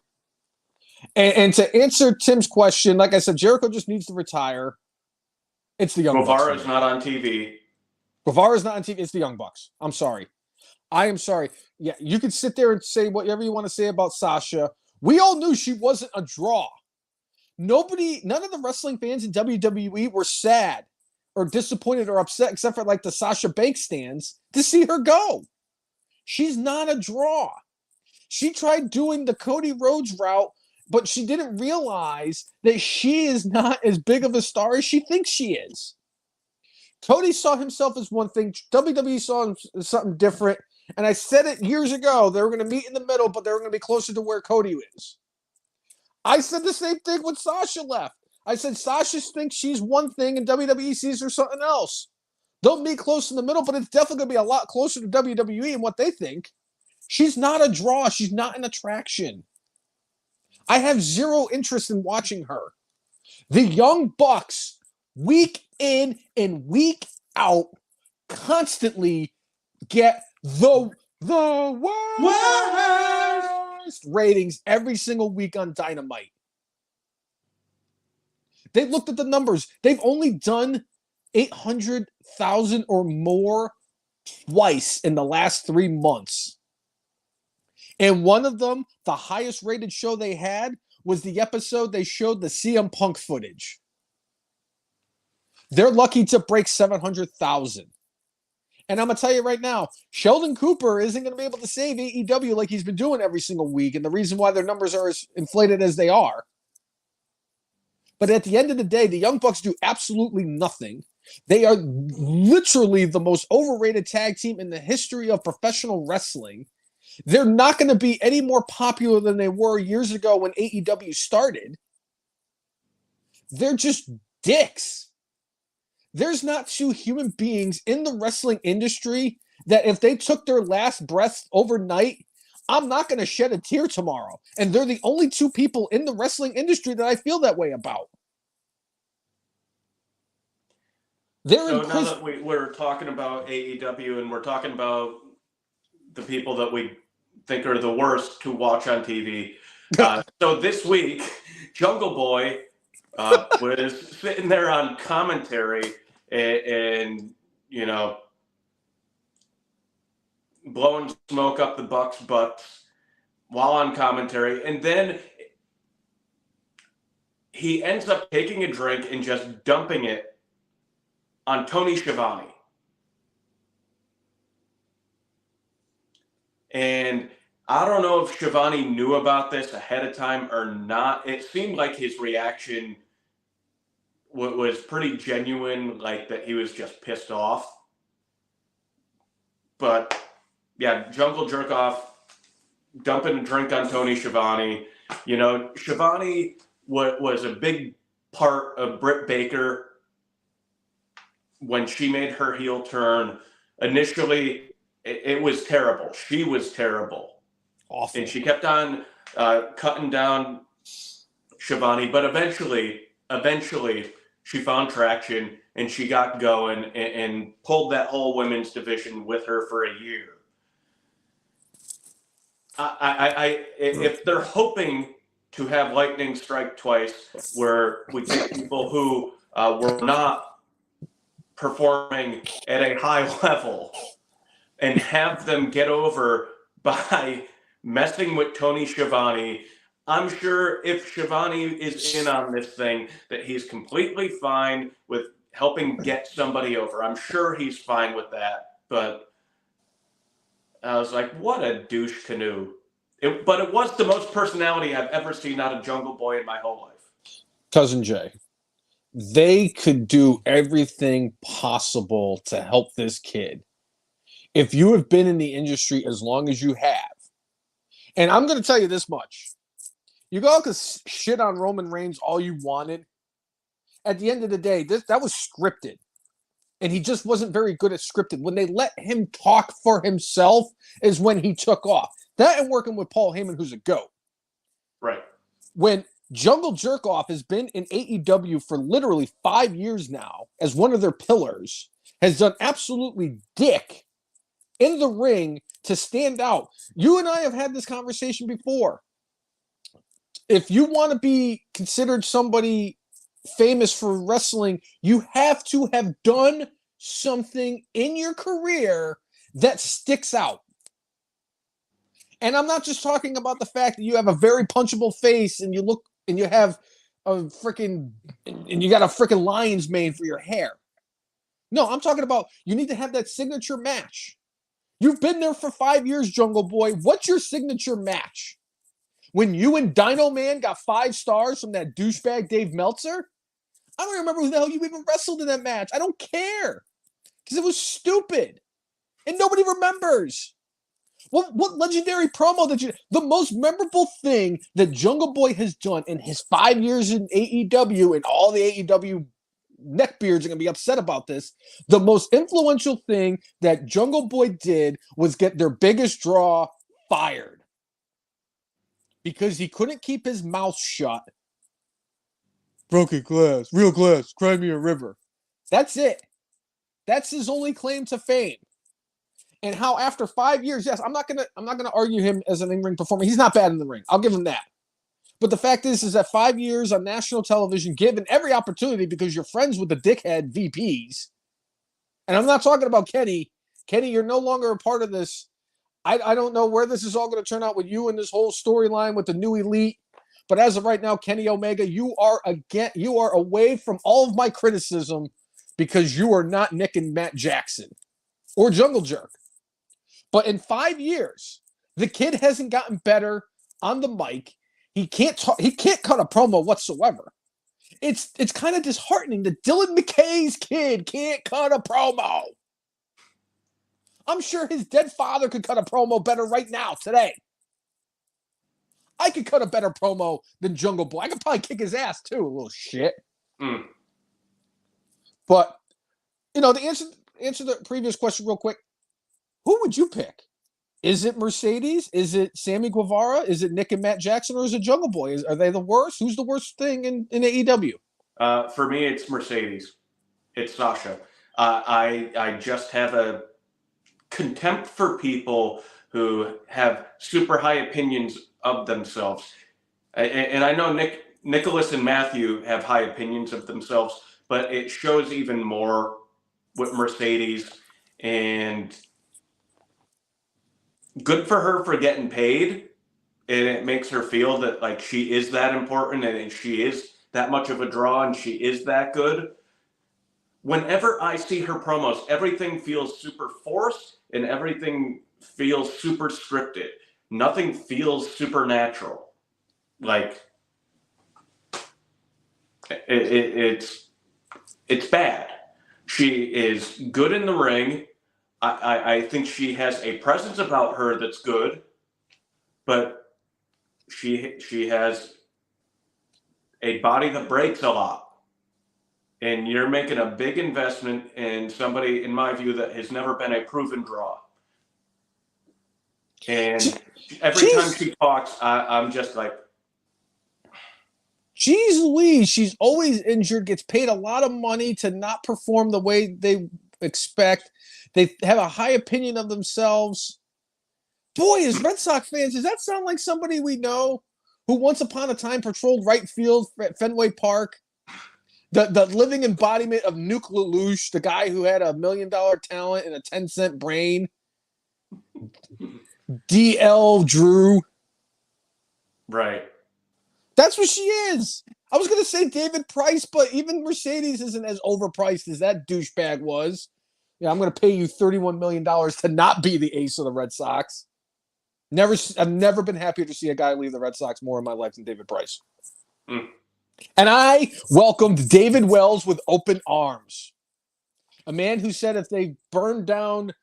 And to answer Tim's question, like I said, Jericho just needs to retire. It's the Young Bucks. Guevara's not on TV. Guevara's not on TV. It's the Young Bucks. I'm sorry. I am sorry. Yeah, you can sit there and say whatever you want to say about Sasha. We all knew she wasn't a draw. None of the wrestling fans in WWE were sad or disappointed or upset, except for the Sasha Banks stands, to see her go. She's not a draw. She tried doing the Cody Rhodes route But she didn't realize that she is not as big of a star as she thinks she is. Cody saw himself as one thing. WWE saw him as something different. And I said it years ago. They were going to meet in the middle, but they were going to be closer to where Cody is. I said the same thing when Sasha left. I said Sasha thinks she's one thing and WWE sees her something else. They'll meet close in the middle, but it's definitely going to be a lot closer to WWE and what they think. She's not a draw. She's not an attraction. I have zero interest in watching her. The Young Bucks, week in and week out, constantly get the worst ratings every single week on Dynamite. They looked at the numbers. They've only done 800,000 or more twice in the last 3 months. And one of them, the highest rated show they had, was the episode they showed the CM Punk footage. They're lucky to break 700,000. And I'm going to tell you right now, Sheldon Cooper isn't going to be able to save AEW like he's been doing every single week. And the reason why their numbers are as inflated as they are. But at the end of the day, the Young Bucks do absolutely nothing. They are literally the most overrated tag team in the history of professional wrestling. They're not going to be any more popular than they were years ago when AEW started. They're just dicks. There's not two human beings in the wrestling industry that if they took their last breath overnight, I'm not going to shed a tear tomorrow. And they're the only two people in the wrestling industry that I feel that way about. So now that we're talking about AEW and we're talking about the people that we think are the worst to watch on TV. So this week, Jungle Boy was sitting there on commentary and you know, blowing smoke up the Bucks' butts while on commentary. And then he ends up taking a drink and just dumping it on Tony Schiavone. And I don't know if Schiavone knew about this ahead of time or not. It seemed like his reaction was pretty genuine, like that he was just pissed off. But yeah, Jungle Jerk Off dumping a drink on Tony Schiavone. You know, Schiavone was a big part of Britt Baker when she made her heel turn. Initially, it was terrible. She was terrible. Awful. And she kept on cutting down Schiavone, but eventually she found traction and she got going and pulled that whole women's division with her for a year. If they're hoping to have lightning strike twice, where we take people who were not performing at a high level and have them get over by messing with Tony Schiavone, I'm sure if Schiavone is in on this thing, that he's completely fine with helping get somebody over. I'm sure he's fine with that. But I was like, what a douche canoe. But it was the most personality I've ever seen out of Jungle Boy in my whole life. Cousin Jay, they could do everything possible to help this kid. If you have been in the industry as long as you have, and I'm going to tell you this much, you all could shit on Roman Reigns all you wanted. At the end of the day, that was scripted. And he just wasn't very good at scripted. When they let him talk for himself is when he took off. That and working with Paul Heyman, who's a GOAT. Right. When Jungle Jerkoff has been in AEW for literally 5 years now as one of their pillars, has done absolutely dick in the ring to stand out. You and I have had this conversation before. If you want to be considered somebody famous for wrestling, you have to have done something in your career that sticks out. And I'm not just talking about the fact that you have a very punchable face and you look and you have a freaking and you got a freaking lion's mane for your hair. No, I'm talking about you need to have that signature match. You've been there for 5 years, Jungle Boy. What's your signature match? When you and Dino Man got 5 stars from that douchebag Dave Meltzer? I don't remember who the hell you even wrestled in that match. I don't care. Because it was stupid. And nobody remembers. What legendary promo the most memorable thing that Jungle Boy has done in his 5 years in AEW, and all the AEW neckbeards are going to be upset about this. The most influential thing that Jungle Boy did was get their biggest draw fired. Because he couldn't keep his mouth shut. Broken glass, real glass, cry me a river. That's it. That's his only claim to fame. And how after 5 years, yes, I'm not gonna argue him as an in-ring performer. He's not bad in the ring. I'll give him that. But the fact is that 5 years on national television, given every opportunity because you're friends with the dickhead VPs, and I'm not talking about Kenny. Kenny, you're no longer a part of this. I don't know where this is all going to turn out with you and this whole storyline with the new elite. But as of right now, Kenny Omega, you are away from all of my criticism because you are not Nick and Matt Jackson or Jungle Jerk. But in 5 years, the kid hasn't gotten better on the mic. He can't cut a promo whatsoever. It's kind of disheartening that Dylan McKay's kid can't cut a promo. I'm sure his dead father could cut a promo better right now, today. I could cut a better promo than Jungle Boy. I could probably kick his ass, too, a little shit. But, to answer the previous question real quick, who would you pick? Is it Mercedes? Is it Sammy Guevara? Is it Nick and Matt Jackson? Or is it Jungle Boy? Are they the worst? Who's the worst thing in AEW? For me, it's Mercedes. It's Sasha. I just have a contempt for people who have super high opinions of themselves. And I know Nicholas and Matthew have high opinions of themselves, but it shows even more with Mercedes. And good for her for getting paid. And it makes her feel that like she is that important and she is that much of a draw and she is that good. Whenever I see her promos, everything feels super forced and everything feels super scripted. Nothing feels supernatural. Like it's bad. She is good in the ring. I think she has a presence about her that's good, but she has a body that breaks a lot. And you're making a big investment in somebody, in my view, that has never been a proven draw. And every time she talks, I'm just like, Jeez Louise, she's always injured, gets paid a lot of money to not perform the way they expect. They have a high opinion of themselves. Boy, as Red Sox fans, does that sound like somebody we know who once upon a time patrolled right field at Fenway Park? The living embodiment of Nuke Lelouch, the guy who had $1 million talent and a 10-cent brain. D.L. Drew. right. That's what she is. I was going to say David Price, but even Mercedes isn't as overpriced as that douchebag was. Yeah, I'm going to pay you $31 million to not be the ace of the Red Sox. I've never been happier to see a guy leave the Red Sox more in my life than David Price. And I welcomed David Wells with open arms. A man who said if they burned down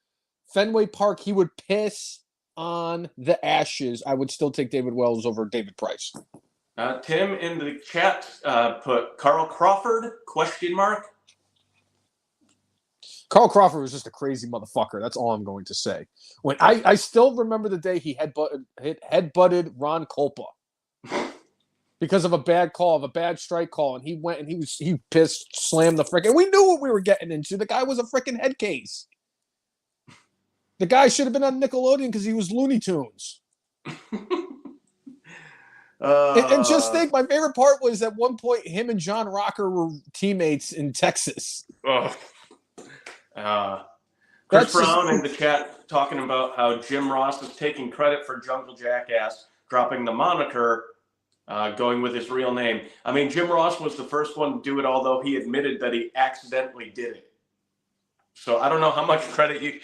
Fenway Park, he would piss on the ashes. I would still take David Wells over David Price. Tim in the chat put Carl Crawford, ? Carl Crawford was just a crazy motherfucker. That's all I'm going to say. When I still remember the day he headbutted Ron Kolpa because of a bad strike call, and he went and he pissed, slammed the frickin'. We knew what we were getting into. The guy was a frickin' head case. The guy should have been on Nickelodeon because he was Looney Tunes. And just think, my favorite part was at one point him and John Rocker were teammates in Texas. Chris Brown in the chat talking about how Jim Ross is taking credit for Jungle Jackass, dropping the moniker, going with his real name. I mean, Jim Ross was the first one to do it, although he admitted that he accidentally did it. So I don't know how much credit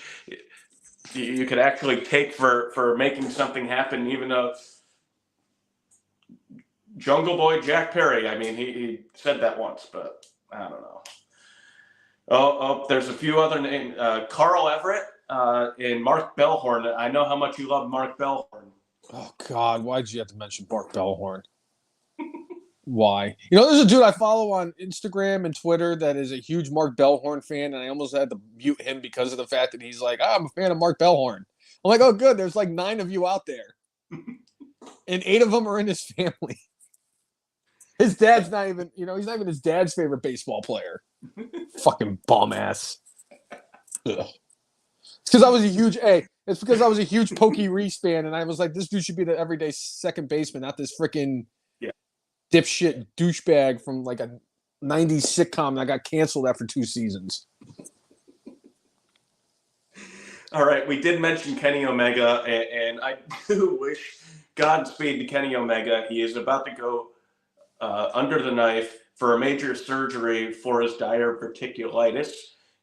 you could actually take for making something happen, even though Jungle Boy Jack Perry. I mean, he said that once, but I don't know. Oh, there's a few other names. Carl Everett and Mark Bellhorn. I know how much you love Mark Bellhorn. Oh, God. Why'd you have to mention Mark Bellhorn? Why? There's a dude I follow on Instagram and Twitter that is a huge Mark Bellhorn fan, and I almost had to mute him because of the fact that he's like, I'm a fan of Mark Bellhorn. I'm like, oh, good. There's like 9 of you out there. And 8 of them are in his family. His dad's not even, he's not even his dad's favorite baseball player. Fucking bum ass. Ugh. It's because I was a huge Pokey Reese fan, and I was like, this dude should be the everyday second baseman, not this freaking dipshit douchebag from like a 90s sitcom that got canceled after 2 seasons. All right, we did mention Kenny Omega, and I do wish Godspeed to Kenny Omega. He is about to go under the knife for a major surgery for his diverticulitis.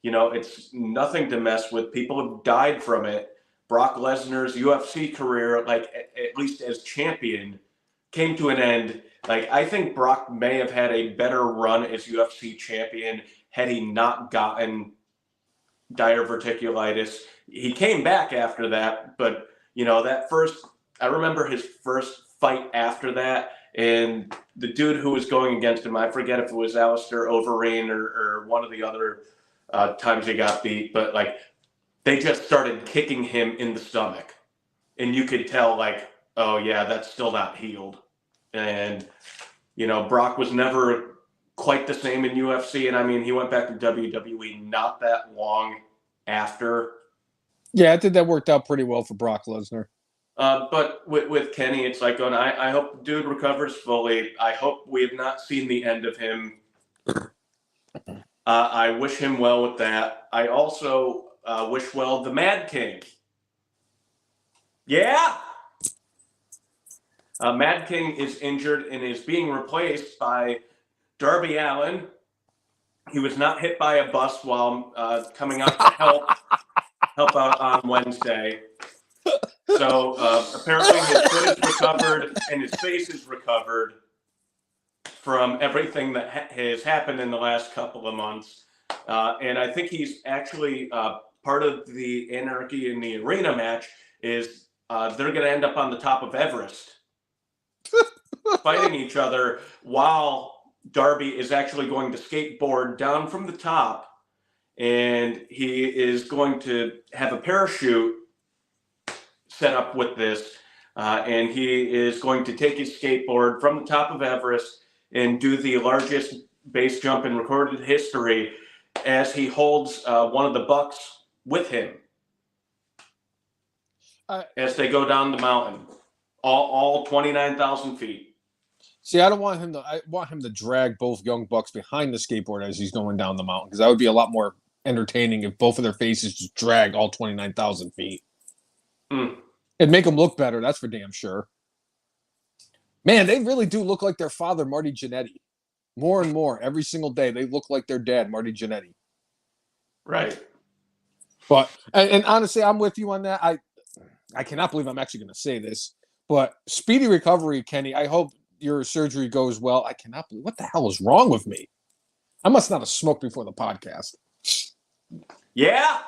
It's nothing to mess with. People have died from it. Brock Lesnar's UFC career, like at least as champion, came to an end. Like, I think Brock may have had a better run as UFC champion had he not gotten diverticulitis. He came back after that, but I remember his first fight after that, and the dude who was going against him, I forget if it was Alistair Overeem or one of the other times he got beat, but like they just started kicking him in the stomach, and you could tell like, oh yeah, that's still not healed. And Brock was never quite the same in UFC, and I mean he went back to WWE not that long after. Yeah, I think that worked out pretty well for Brock Lesnar. But with Kenny, it's like, I hope the dude recovers fully. I hope we have not seen the end of him. I wish him well with that. I also wish well the Mad King. Yeah! Mad King is injured and is being replaced by Darby Allin. He was not hit by a bus while coming out to help out on Wednesday. So apparently his foot is recovered and his face is recovered from everything that has happened in the last couple of months. And I think he's actually part of the Anarchy in the Arena match is they're going to end up on the top of Everest fighting each other while Darby is actually going to skateboard down from the top, and he is going to have a parachute set up with this, and he is going to take his skateboard from the top of Everest and do the largest base jump in recorded history as he holds one of the Bucks with him as they go down the mountain, all 29,000 feet. See, I want him to drag both young Bucks behind the skateboard as he's going down the mountain, because that would be a lot more entertaining if both of their faces just dragged all 29,000 feet. It'd make them look better, that's for damn sure. Man, they really do look like their father, Marty Jannetty. More and more, every single day, they look like their dad, Marty Jannetty. Right. But, and honestly, I'm with you on that. I cannot believe I'm actually going to say this, but speedy recovery, Kenny. I hope your surgery goes well. I cannot believe, what the hell is wrong with me? I must not have smoked before the podcast. Yeah.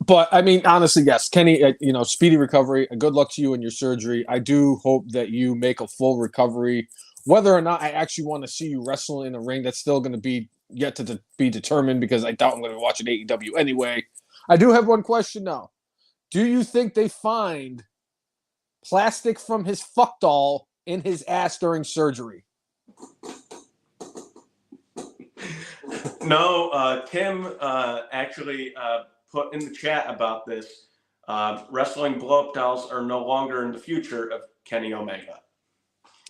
But I mean, honestly, yes, Kenny, speedy recovery. Good luck to you in your surgery. I do hope that you make a full recovery. Whether or not I actually want to see you wrestle in a ring, that's still going to be yet to be determined, because I doubt I'm going to be watching AEW anyway. I do have one question now. Do you think they find plastic from his fuck doll in his ass during surgery? No, Tim actually put in the chat about this. Wrestling blow-up dolls are no longer in the future of Kenny Omega.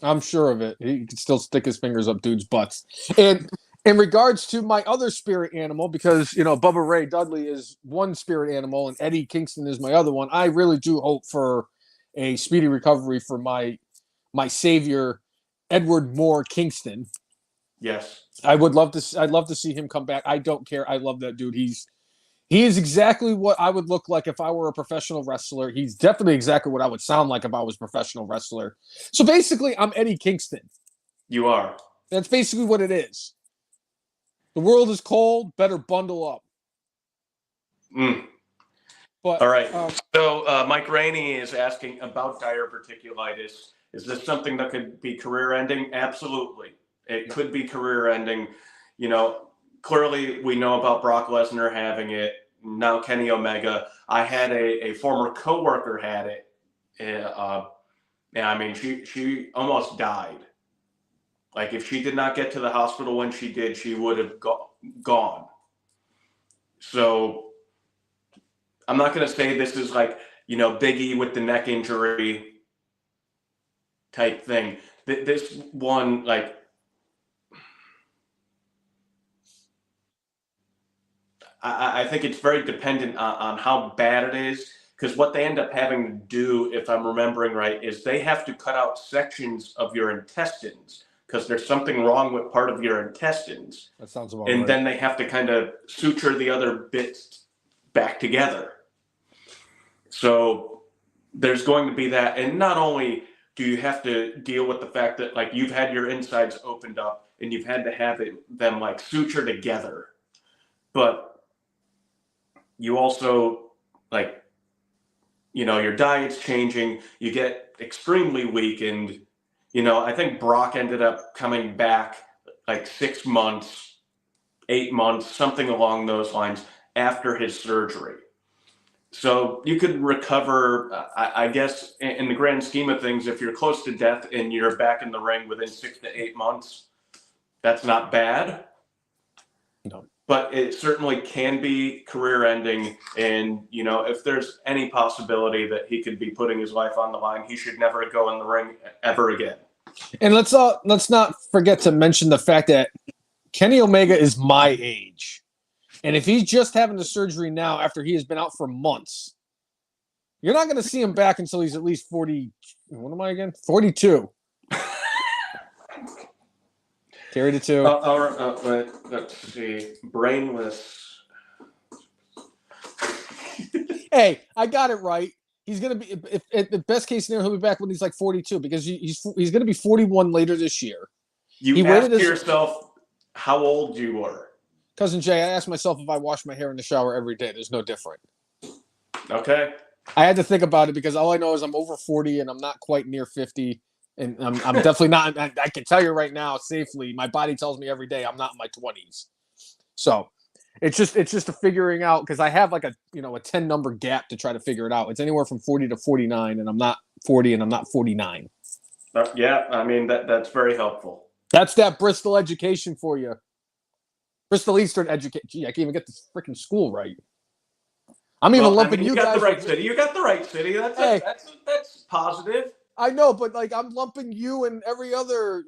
I'm sure of it. He can still stick his fingers up dudes' butts. And in regards to my other spirit animal, because, Bubba Ray Dudley is one spirit animal and Eddie Kingston is my other one, I really do hope for a speedy recovery for my savior, Edward Moore Kingston. Yes. I'd love to see him come back. I don't care. I love that dude. He is exactly what I would look like if I were a professional wrestler. He's definitely exactly what I would sound like if I was a professional wrestler. So basically, I'm Eddie Kingston. You are. That's basically what it is. The world is cold. Better bundle up. But all right. So Mike Rainey is asking about diverticulitis. Is this something that could be career-ending? Absolutely. It could be career-ending. You know, clearly we know about Brock Lesnar having it. Now Kenny Omega. I had a former coworker had it. I mean, she almost died. Like, if she did not get to the hospital when she did, she would have gone. So I'm not going to say this is like, you know, Big E with the neck injury type thing. This one, like, I think it's very dependent on how bad it is, because what they end up having to do, if I'm remembering right, is they have to cut out sections of your intestines because there's something wrong with part of your intestines. That sounds about right. And then they have to kind of suture the other bits back together. So there's going to be that. And not only do you have to deal with the fact that, like, you've had your insides opened up and you've had to have them like suture together, but you also, like, you know, your diet's changing, you get extremely weakened. You know, I think Brock ended up coming back like 6 months, 8 months, something along those lines after his surgery. So you could recover, I guess, in the grand scheme of things, if you're close to death and you're back in the ring within 6 to 8 months, that's not bad. No. But it certainly can be career-ending, and, you know, if there's any possibility that he could be putting his life on the line, he should never go in the ring ever again. And let's not forget to mention the fact that Kenny Omega is my age, and if he's just having the surgery now after he has been out for months, you're not going to see him back until he's at least 40. What am I again? 42. Carry the two. Let's see. Brainless. Hey, I got it right. He's going to be, if the best case scenario, he'll be back when he's like 42, because he's going to be 41 later this year. You asked yourself how old you were. Cousin Jay, I asked myself if I wash my hair in the shower every day. There's no different. Okay. I had to think about it because all I know is I'm over 40 and I'm not quite near 50. And I'm definitely not. I can tell you right now safely, my body tells me every day I'm not in my 20s. So it's just a figuring out, because I have like a 10 number gap to try to figure it out. It's anywhere from 40 to 49, and I'm not 40 and I'm not 49. Yeah, I mean that's very helpful. That's that Bristol education for you. Bristol Eastern education. Gee, I can't even get this freaking school right. I'm even lumping you guys. You got the right city. You got the right city. That's positive. I know, but like I'm lumping you and every other,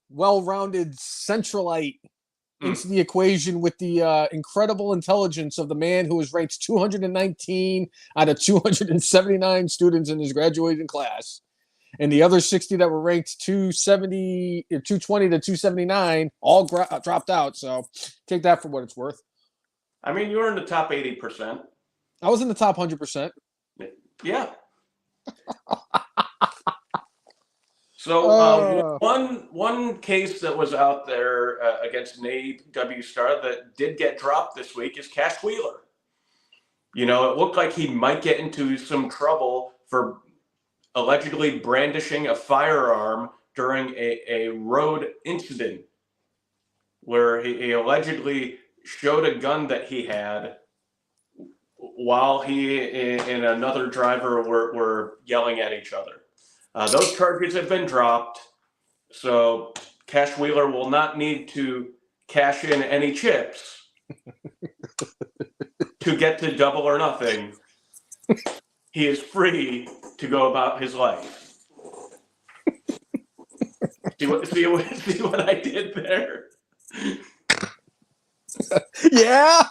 well-rounded centralite into the equation with the incredible intelligence of the man who was ranked 219 out of 279 students in his graduating class. And the other 60 that were ranked 220 to 279 all dropped out. So take that for what it's worth. I mean, you were in the top 80%. I was in the top 100%. Yeah. So one case that was out there against an AEW star that did get dropped this week is Cash Wheeler. You know, it looked like he might get into some trouble for allegedly brandishing a firearm during a road incident where he allegedly showed a gun that he had while he and another driver were yelling at each other. Those charges have been dropped, so Cash Wheeler will not need to cash in any chips to get to Double or Nothing. He is free to go about his life. See what I did there? Yeah.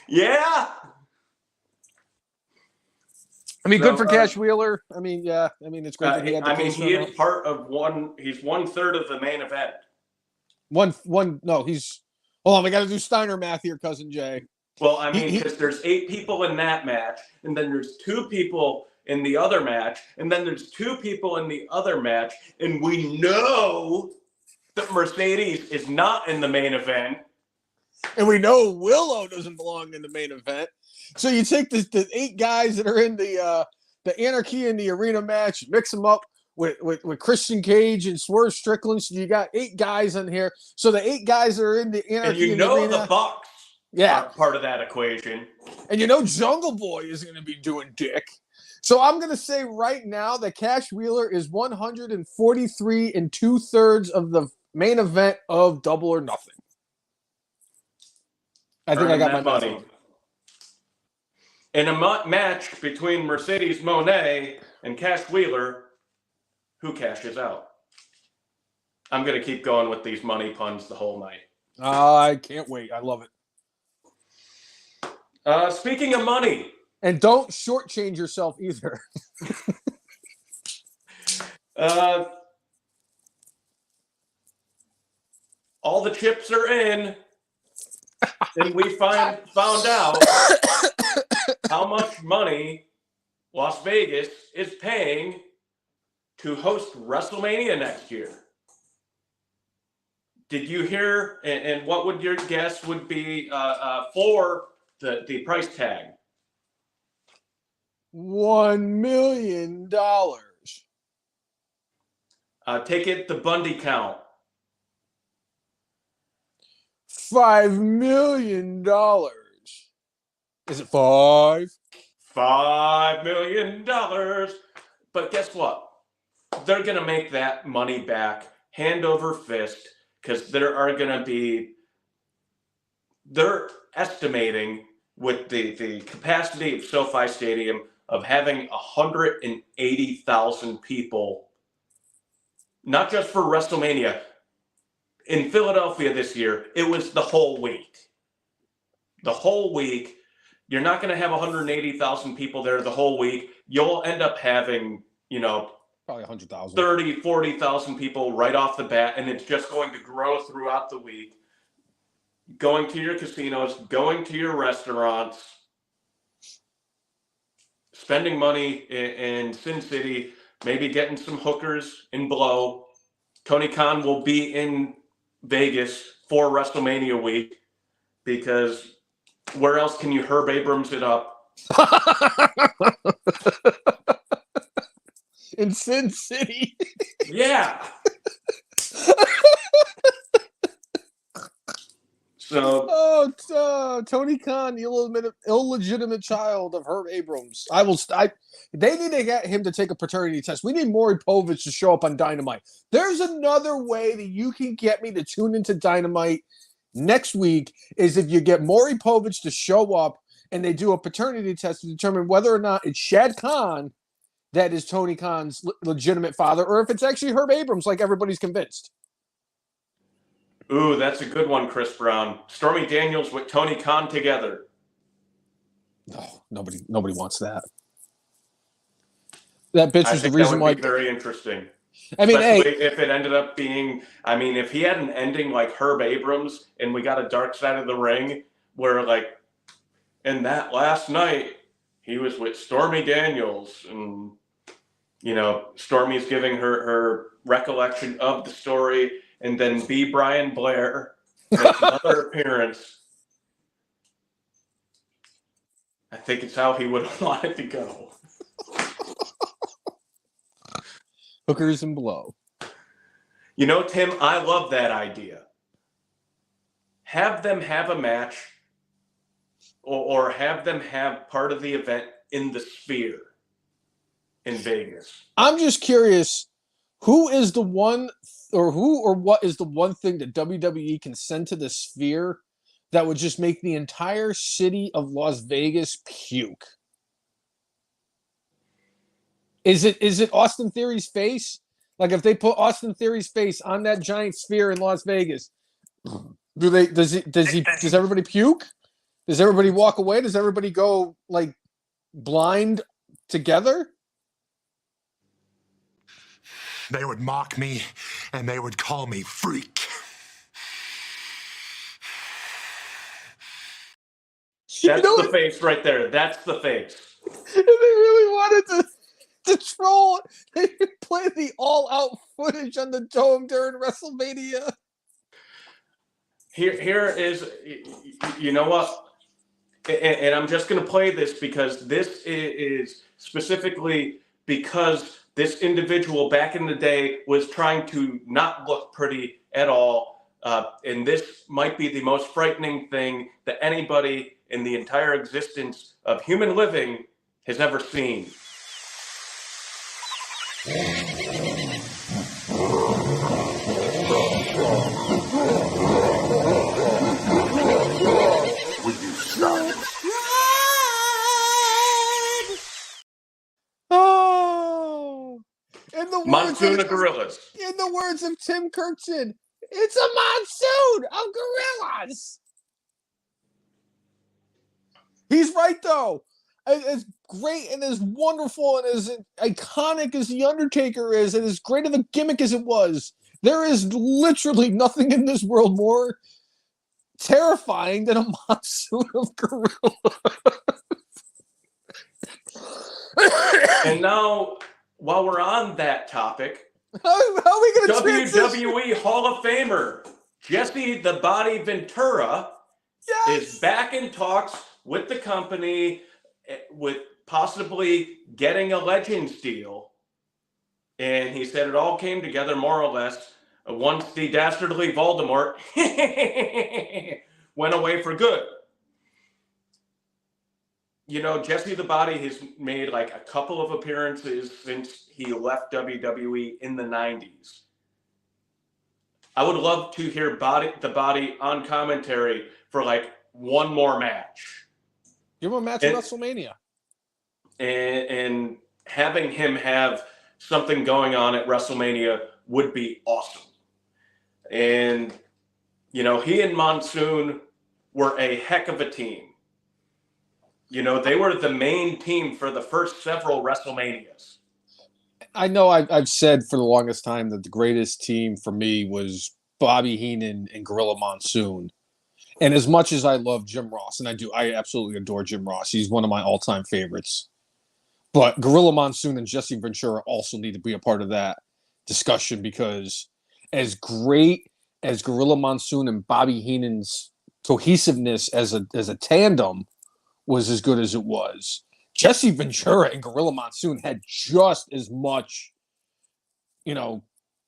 Yeah. I mean, good for Cash Wheeler. I mean, yeah. I mean, it's great that he had the case. He is part of he's 1/3 of the main event. No, he's. Hold on, we got to do Steiner math here, Cousin Jay. Well, I mean, because there's 8 people in that match, and then there's 2 people in the other match, and then there's 2 people in the other match, and we know that Mercedes is not in the main event. And we know Willow doesn't belong in the main event. So you take the 8 guys that are in the Anarchy in the Arena match, mix them up with Christian Cage and Swerve Strickland. So you got 8 guys on here. So the 8 guys that are in the Anarchy in the Arena. The Bucks are part of that equation. And Jungle Boy is going to be doing dick. So I'm going to say right now that Cash Wheeler is 143 2/3 of the main event of Double or Nothing. I think I got my money. In a match between Mercedes Moné and Cash Wheeler, who cashes out? I'm going to keep going with these money puns the whole night. I can't wait. I love it. Speaking of money. And don't shortchange yourself either. All the chips are in. And we found out how much money Las Vegas is paying to host WrestleMania next year. Did you hear? And what would your guess would be for the price tag? $1 million. Take it the Bundy count. $5 million. Is it 5? $5 million. But guess what? They're going to make that money back hand over fist because there are going to be, they're estimating with the capacity of SoFi Stadium of having 180,000 people, not just for WrestleMania. In Philadelphia this year, it was the whole week. The whole week. You're not going to have 180,000 people there the whole week. You'll end up having, probably 100,000. 30, 40,000 people right off the bat, and it's just going to grow throughout the week. Going to your casinos, going to your restaurants, spending money in Sin City, maybe getting some hookers in Blow. Tony Khan will be in Vegas for WrestleMania week because where else can you Herb Abrams it up? In Sin City. Yeah. So, Tony Khan, the illegitimate child of Herb Abrams. They need to get him to take a paternity test. We need Maury Povich to show up on Dynamite. There's another way that you can get me to tune into Dynamite next week is if you get Maury Povich to show up and they do a paternity test to determine whether or not it's Shad Khan that is Tony Khan's legitimate father or if it's actually Herb Abrams like everybody's convinced. Ooh, that's a good one, Chris Brown. Stormy Daniels with Tony Khan together. Oh, nobody wants that. That bitch was the reason why. Very interesting. I mean, if it ended up being, if he had an ending like Herb Abrams and we got a Dark Side of the Ring where, like, in that last night, he was with Stormy Daniels and, Stormy's giving her recollection of the story. And then B. Brian Blair makes another appearance. I think it's how he would have wanted to go. Hookers and Blow. Tim, I love that idea. Have them have a match or have them have part of the event in the Sphere in Vegas. I'm just curious, who is the one or what is the one thing that WWE can send to the Sphere that would just make the entire city of Las Vegas puke? Is it Austin Theory's face? Like if they put Austin Theory's face on that giant sphere in Las Vegas, does everybody puke? Does everybody walk away? Does everybody go like blind together? They would mock me and they would call me freak. That's the face right there. That's the face. If they really wanted to to troll. They play the all-out footage on the Dome during WrestleMania. Here is, you know what? And I'm just going to play this because this is specifically because this individual back in the day was trying to not look pretty at all. And this might be the most frightening thing that anybody in the entire existence of human living has ever seen. Will you stop? Oh, in the Monsoon of gorillas. In the words of Tim Kirkson, it's a monsoon of gorillas. He's right, though. As great and as wonderful and as iconic as The Undertaker is, and as great of a gimmick as it was, there is literally nothing in this world more terrifying than a monsoon of gorillas. And now, while we're on that topic, how are we going to WWE Hall of Famer Jesse the Body Ventura is back in talks with the company with possibly getting a Legends deal. And he said it all came together more or less once the dastardly Voldemort went away for good. You know, Jesse the Body has made like a couple of appearances since he left WWE in the 90s. I would love to hear the Body on commentary for like one more match. Give him a match at WrestleMania. And having him have something going on at WrestleMania would be awesome. And, you know, he and Monsoon were a heck of a team. You know, they were the main team for the first several WrestleManias. I know I've said for the longest time that the greatest team for me was Bobby Heenan and Gorilla Monsoon. And as much as I love Jim Ross, and I absolutely adore Jim Ross. He's one of my all-time favorites. But Gorilla Monsoon and Jesse Ventura also need to be a part of that discussion, because as great as Gorilla Monsoon and Bobby Heenan's cohesiveness as a tandem was as good as it was, Jesse Ventura and Gorilla Monsoon had just as much, you know,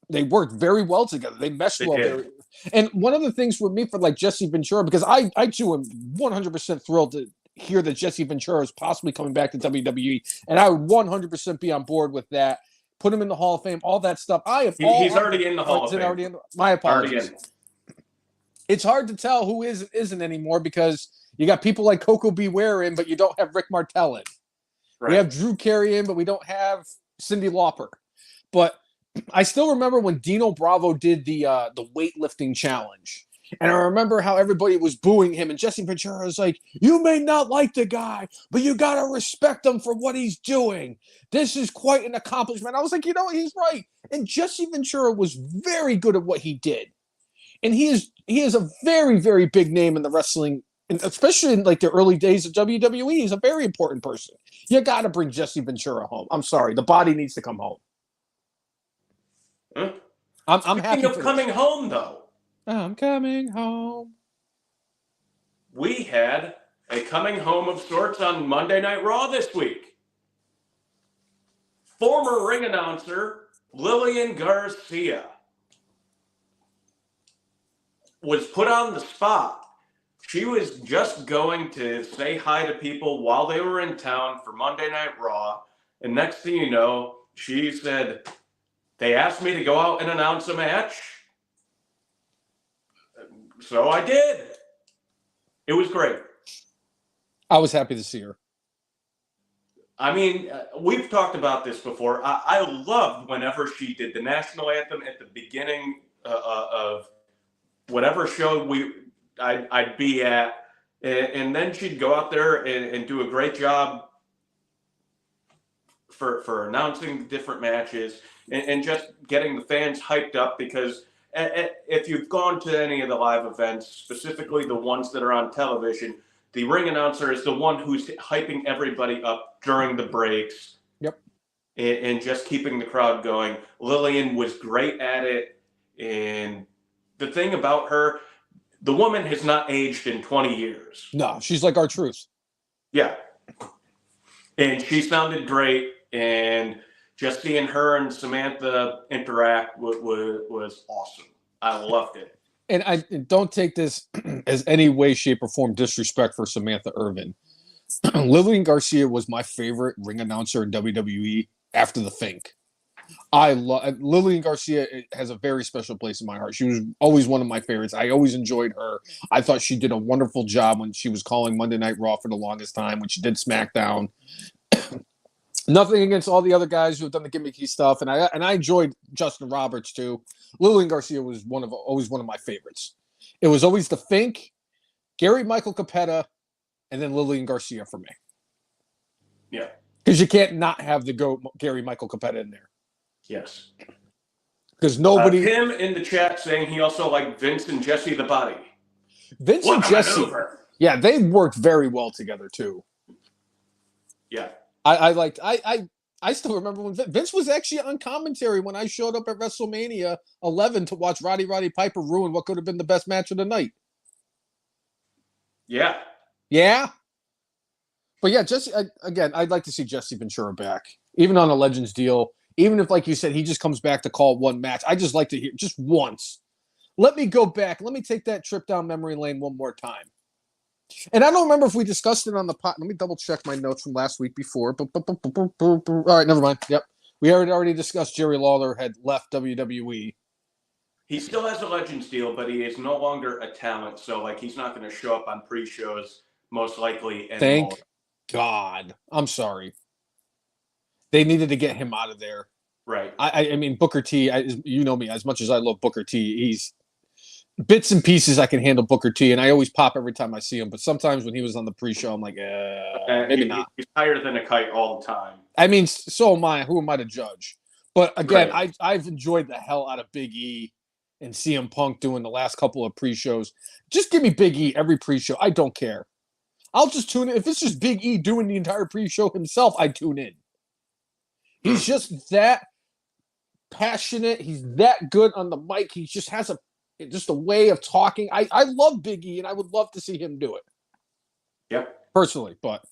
they worked very well together. They meshed well. And one of the things with me for like Jesse Ventura, because I too am 100% thrilled to hear that Jesse Ventura is possibly coming back to WWE, and I would 100% be on board with that. Put him in the Hall of Fame, all that stuff. He's already in the Hall of Fame. My apologies. It's hard to tell who isn't anymore, because you got people like Coco Beware in, but you don't have Rick Martel in. Right. We have Drew Carey in, but we don't have Cyndi Lauper. But I still remember when Dino Bravo did the weightlifting challenge. And I remember how everybody was booing him, and Jesse Ventura was like, you may not like the guy, but you got to respect him for what he's doing. This is quite an accomplishment. I was like, you know what? He's right. And Jesse Ventura was very good at what he did. And he is a very, very big name in the wrestling, and especially in like the early days of WWE. He's a very important person. You got to bring Jesse Ventura home. I'm sorry. The Body needs to come home. Huh? I'm happy. Speaking of coming home, though. I'm coming home. We had a coming home of sorts on Monday Night Raw this week. Former ring announcer Lillian Garcia was put on the spot. She was just going to say hi to people while they were in town for Monday Night Raw. And next thing you know, she said, they asked me to go out and announce a match. So I did. It was great. I was happy to see her. I mean, we've talked about this before. I loved whenever she did the national anthem at the beginning of whatever show I'd be at. And then she'd go out there and do a great job for announcing different matches and just getting the fans hyped up, because if you've gone to any of the live events, specifically the ones that are on television, the ring announcer is the one who's hyping everybody up during the breaks. Yep. and just keeping the crowd going. Lillian was great at it. And the thing about her, the woman has not aged in 20 years. No, she's like our truth. Yeah. And she sounded great. And just seeing her and Samantha interact was awesome. I loved it. And I don't take this as any way, shape, or form disrespect for Samantha Irvin. Lillian Garcia was my favorite ring announcer in WWE after the Fink. I love Lillian Garcia. Has a very special place in my heart. She was always one of my favorites. I always enjoyed her. I thought she did a wonderful job when she was calling Monday Night Raw for the longest time, when she did SmackDown. Nothing against all the other guys who have done the gimmicky stuff, and I enjoyed Justin Roberts too. Lillian Garcia was always one of my favorites. It was always the Fink, Gary Michael Capetta, and then Lillian Garcia for me. Yeah, because you can't not have the GOAT Gary Michael Capetta in there. Yes, because nobody. Him in the chat saying he also liked Vince and Jesse the Body. Vince and Jesse, yeah, they worked very well together too. Yeah. I still remember when Vince was actually on commentary when I showed up at WrestleMania 11 to watch Roddy Piper ruin what could have been the best match of the night. Yeah. Yeah. But yeah, Jesse, again, I'd like to see Jesse Ventura back, even on a Legends deal. Even if, like you said, he just comes back to call one match. I just like to hear just once. Let me go back. Let me take that trip down memory lane one more time. And I don't remember if we discussed it on the pot. Let me double check my notes from last week before. All right, never mind. Yep. We already discussed Jerry Lawler had left WWE. He still has a Legends deal, but he is no longer a talent. So, like, he's not going to show up on pre-shows, most likely. Thank God. I'm sorry. They needed to get him out of there. Right. I mean, Booker T, you know me, as much as I love Booker T, he's bits and pieces I can handle Booker T, and I always pop every time I see him. But sometimes when he was on the pre-show, I'm like, maybe not. He's higher than a kite all the time. I mean, so am I. Who am I to judge? But again, Right. I've enjoyed the hell out of Big E and CM Punk doing the last couple of pre-shows. Just give me Big E every pre-show. I don't care. I'll just tune in. If it's just Big E doing the entire pre-show himself, I tune in. He's just that passionate. He's that good on the mic. He just has a way of talking. I love Big E, and I would love to see him do it. Yep. Personally, but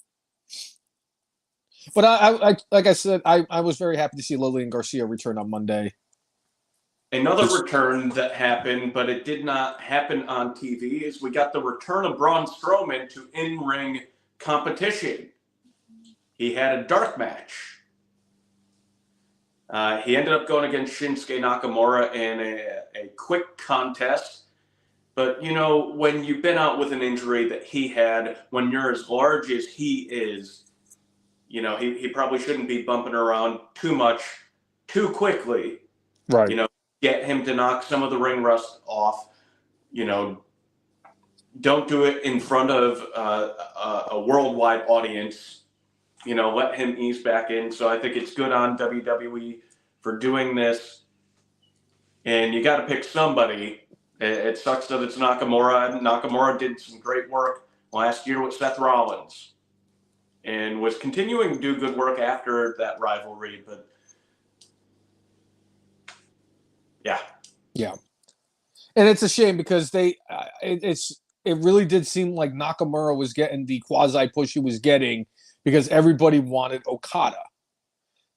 I like I said, I was very happy to see Lillian Garcia return on Monday. Another return that happened, but it did not happen on TV, is we got the return of Braun Strowman to in-ring competition. He had a dark match. He ended up going against Shinsuke Nakamura in a quick contest. But, you know, when you've been out with an injury that he had, when you're as large as he is, you know, he probably shouldn't be bumping around too much too quickly. Right. You know, get him to knock some of the ring rust off. You know, don't do it in front of a worldwide audience. You know, let him ease back in. So I think it's good on WWE for doing this. And you got to pick somebody. It sucks that it's Nakamura. Nakamura did some great work last year with Seth Rollins and was continuing to do good work after that rivalry. But yeah. Yeah. And it's a shame because it really did seem like Nakamura was getting the quasi push he was getting because everybody wanted Okada.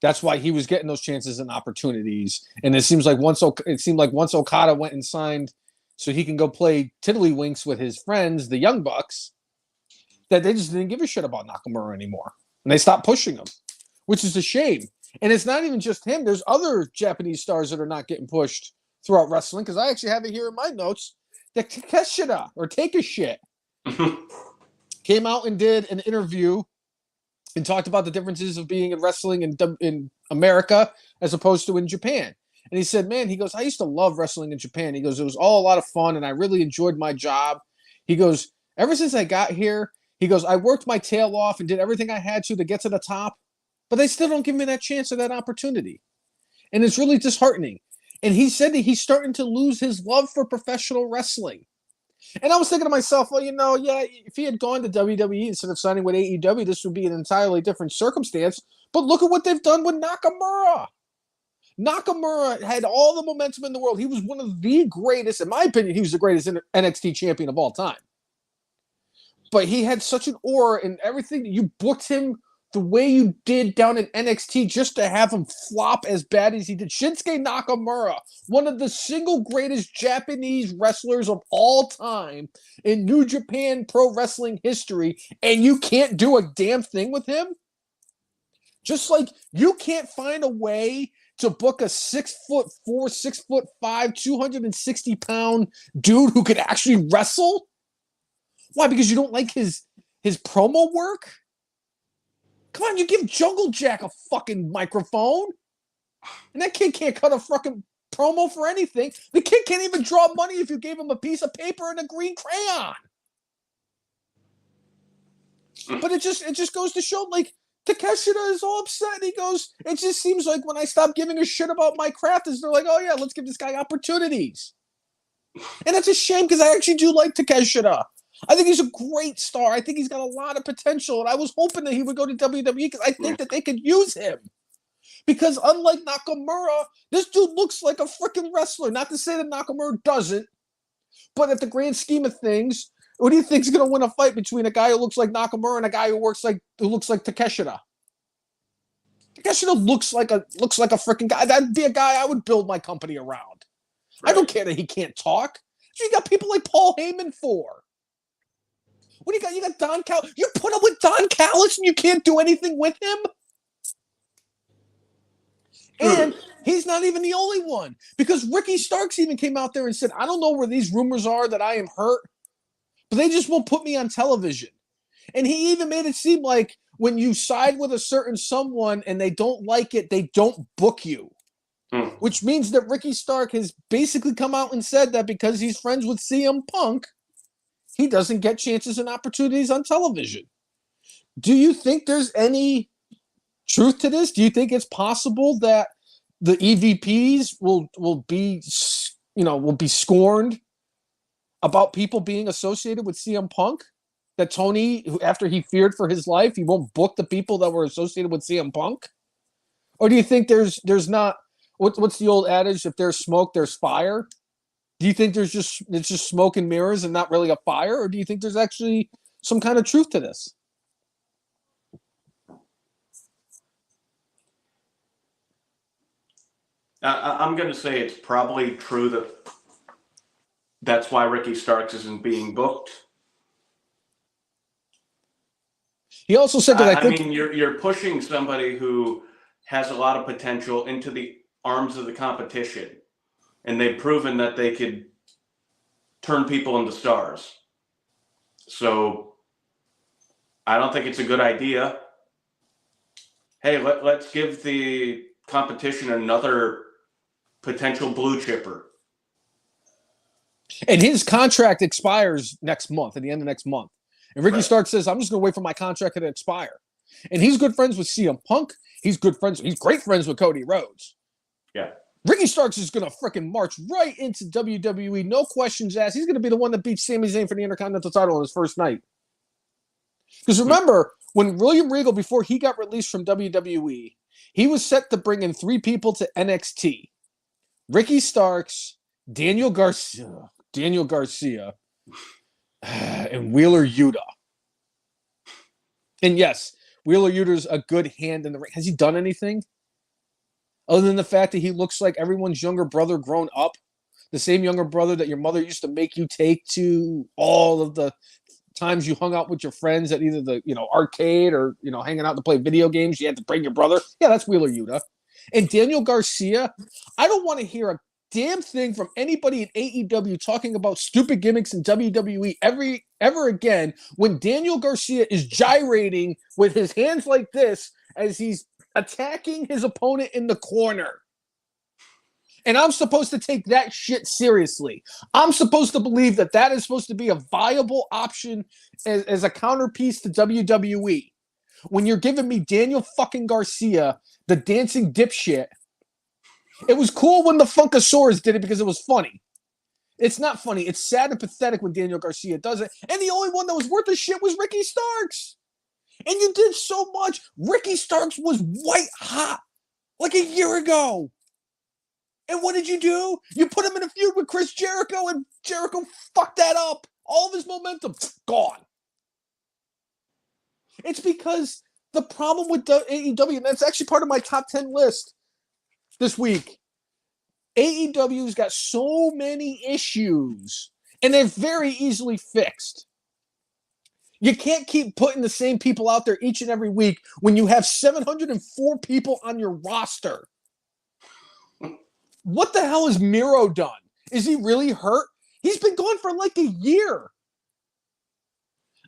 That's why he was getting those chances and opportunities. And it seemed like once Okada went and signed so he can go play tiddlywinks with his friends, the Young Bucks, that they just didn't give a shit about Nakamura anymore. And they stopped pushing him, which is a shame. And it's not even just him. There's other Japanese stars that are not getting pushed throughout wrestling, because I actually have it here in my notes that Takeshita, or Take a Shit, came out and did an interview and talked about the differences of being in wrestling in America as opposed to in Japan. And he said, man, he goes, I used to love wrestling in Japan. He goes, it was all a lot of fun, and I really enjoyed my job. He goes, ever since I got here, he goes, I worked my tail off and did everything I had to get to the top, but they still don't give me that chance or that opportunity. And it's really disheartening. And he said that he's starting to lose his love for professional wrestling. And I was thinking to myself, well, yeah, if he had gone to WWE instead of signing with AEW, this would be an entirely different circumstance. But look at what they've done with Nakamura. Nakamura had all the momentum in the world. He was one of the greatest, in my opinion, he was the greatest NXT champion of all time. But he had such an aura and everything. You booked him the way you did down in NXT just to have him flop as bad as he did. Shinsuke Nakamura, one of the single greatest Japanese wrestlers of all time in New Japan Pro Wrestling history, and you can't do a damn thing with him? Just like you can't find a way to book a 6'4", 6'5", 260-pound dude who could actually wrestle? Why? Because you don't like his promo work? Come on, you give Jungle Jack a fucking microphone. And that kid can't cut a fucking promo for anything. The kid can't even draw money if you gave him a piece of paper and a green crayon. But it just goes to show, like, Takeshita is all upset. And he goes, it just seems like when I stop giving a shit about my craft, is they're like, oh yeah, let's give this guy opportunities. And that's a shame because I actually do like Takeshita. I think he's a great star. I think he's got a lot of potential. And I was hoping that he would go to WWE because I think that they could use him. Because unlike Nakamura, this dude looks like a freaking wrestler. Not to say that Nakamura doesn't, but at the grand scheme of things, what do you think is going to win a fight between a guy who looks like Nakamura and a guy who looks like Takeshita? Takeshita looks like a freaking guy. That'd be a guy I would build my company around. Right. I don't care that he can't talk. You got people like Paul Heyman for. What do you got? You got Don Callis. You put up with Don Callis and you can't do anything with him? And he's not even the only one. Because Ricky Starks even came out there and said, I don't know where these rumors are that I am hurt, but they just won't put me on television. And he even made it seem like when you side with a certain someone and they don't like it, they don't book you. Which means that Ricky Stark has basically come out and said that because he's friends with CM Punk, he doesn't get chances and opportunities on television. Do you think there's any truth to this? Do you think it's possible that the EVPs will be scorned about people being associated with CM Punk? That Tony, after he feared for his life, he won't book the people that were associated with CM Punk? Or do you think there's not? What's the old adage? If there's smoke, there's fire. Do you think it's just smoke and mirrors and not really a fire? Or do you think there's actually some kind of truth to this? I'm going to say it's probably true that's why Ricky Starks isn't being booked. He also said that I mean, you're pushing somebody who has a lot of potential into the arms of the competition. And they've proven that they could turn people into stars. So I don't think it's a good idea. Hey, let's give the competition another potential blue chipper. And his contract expires next month, at the end of next month. And Ricky Stark says, I'm just going to wait for my contract to expire. And he's good friends with CM Punk. He's great friends with Cody Rhodes. Yeah. Ricky Starks is going to freaking march right into WWE. No questions asked. He's going to be the one that beats Sami Zayn for the Intercontinental title on his first night. Because remember, when William Regal, before he got released from WWE, he was set to bring in 3 people to NXT. Ricky Starks, Daniel Garcia, and Wheeler Yuta. And yes, Wheeler Yuta's a good hand in the ring. Has he done anything? Other than the fact that he looks like everyone's younger brother grown up. The same younger brother that your mother used to make you take to all of the times you hung out with your friends at either the arcade or hanging out to play video games. You had to bring your brother. Yeah, that's Wheeler Yuta. And Daniel Garcia, I don't want to hear a damn thing from anybody at AEW talking about stupid gimmicks in WWE ever again when Daniel Garcia is gyrating with his hands like this as he's attacking his opponent in the corner. And I'm supposed to take that shit seriously. I'm supposed to believe that is supposed to be a viable option as a counterpiece to WWE. When you're giving me Daniel fucking Garcia, the dancing dipshit. It was cool when the Funkasaurus did it because it was funny. It's not funny. It's sad and pathetic when Daniel Garcia does it. And the only one that was worth a shit was Ricky Starks. And you did so much. Ricky Starks was white hot like a year ago. And what did you do? You put him in a feud with Chris Jericho, and Jericho fucked that up. All of his momentum, gone. It's because the problem with AEW, and that's actually part of my top 10 list this week, AEW's got so many issues, and they're very easily fixed. You can't keep putting the same people out there each and every week when you have 704 people on your roster. What the hell has Miro done? Is he really hurt? He's been gone for like a year.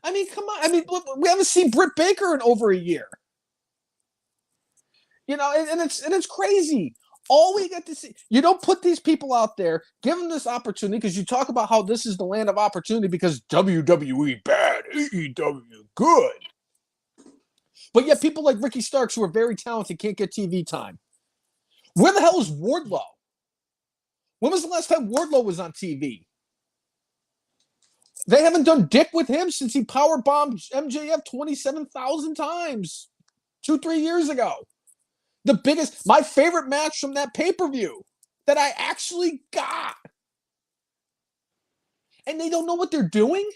I mean, come on. I mean, look, we haven't seen Britt Baker in over a year. You know, and it's crazy. All we get to see, you don't put these people out there, give them this opportunity, because you talk about how this is the land of opportunity because WWE bad, AEW good. But yet people like Ricky Starks, who are very talented, can't get TV time. Where the hell is Wardlow? When was the last time Wardlow was on TV? They haven't done dick with him since he powerbombed MJF 27,000 times 2-3 years ago. My favorite match from that pay-per-view that I actually got. And they don't know what they're doing?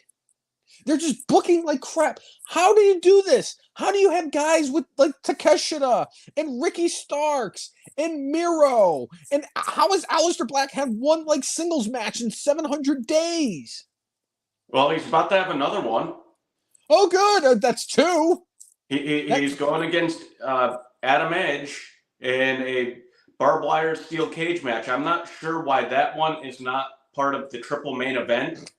They're just booking like crap. How do you do this? How do you have guys with like Takeshita and Ricky Starks and Miro? And how has Aleister Black had one like singles match in 700 days? Well, he's about to have another one. Oh, good. That's two. He's going against Adam Edge in a barbed wire steel cage match. I'm not sure why that one is not part of the triple main event.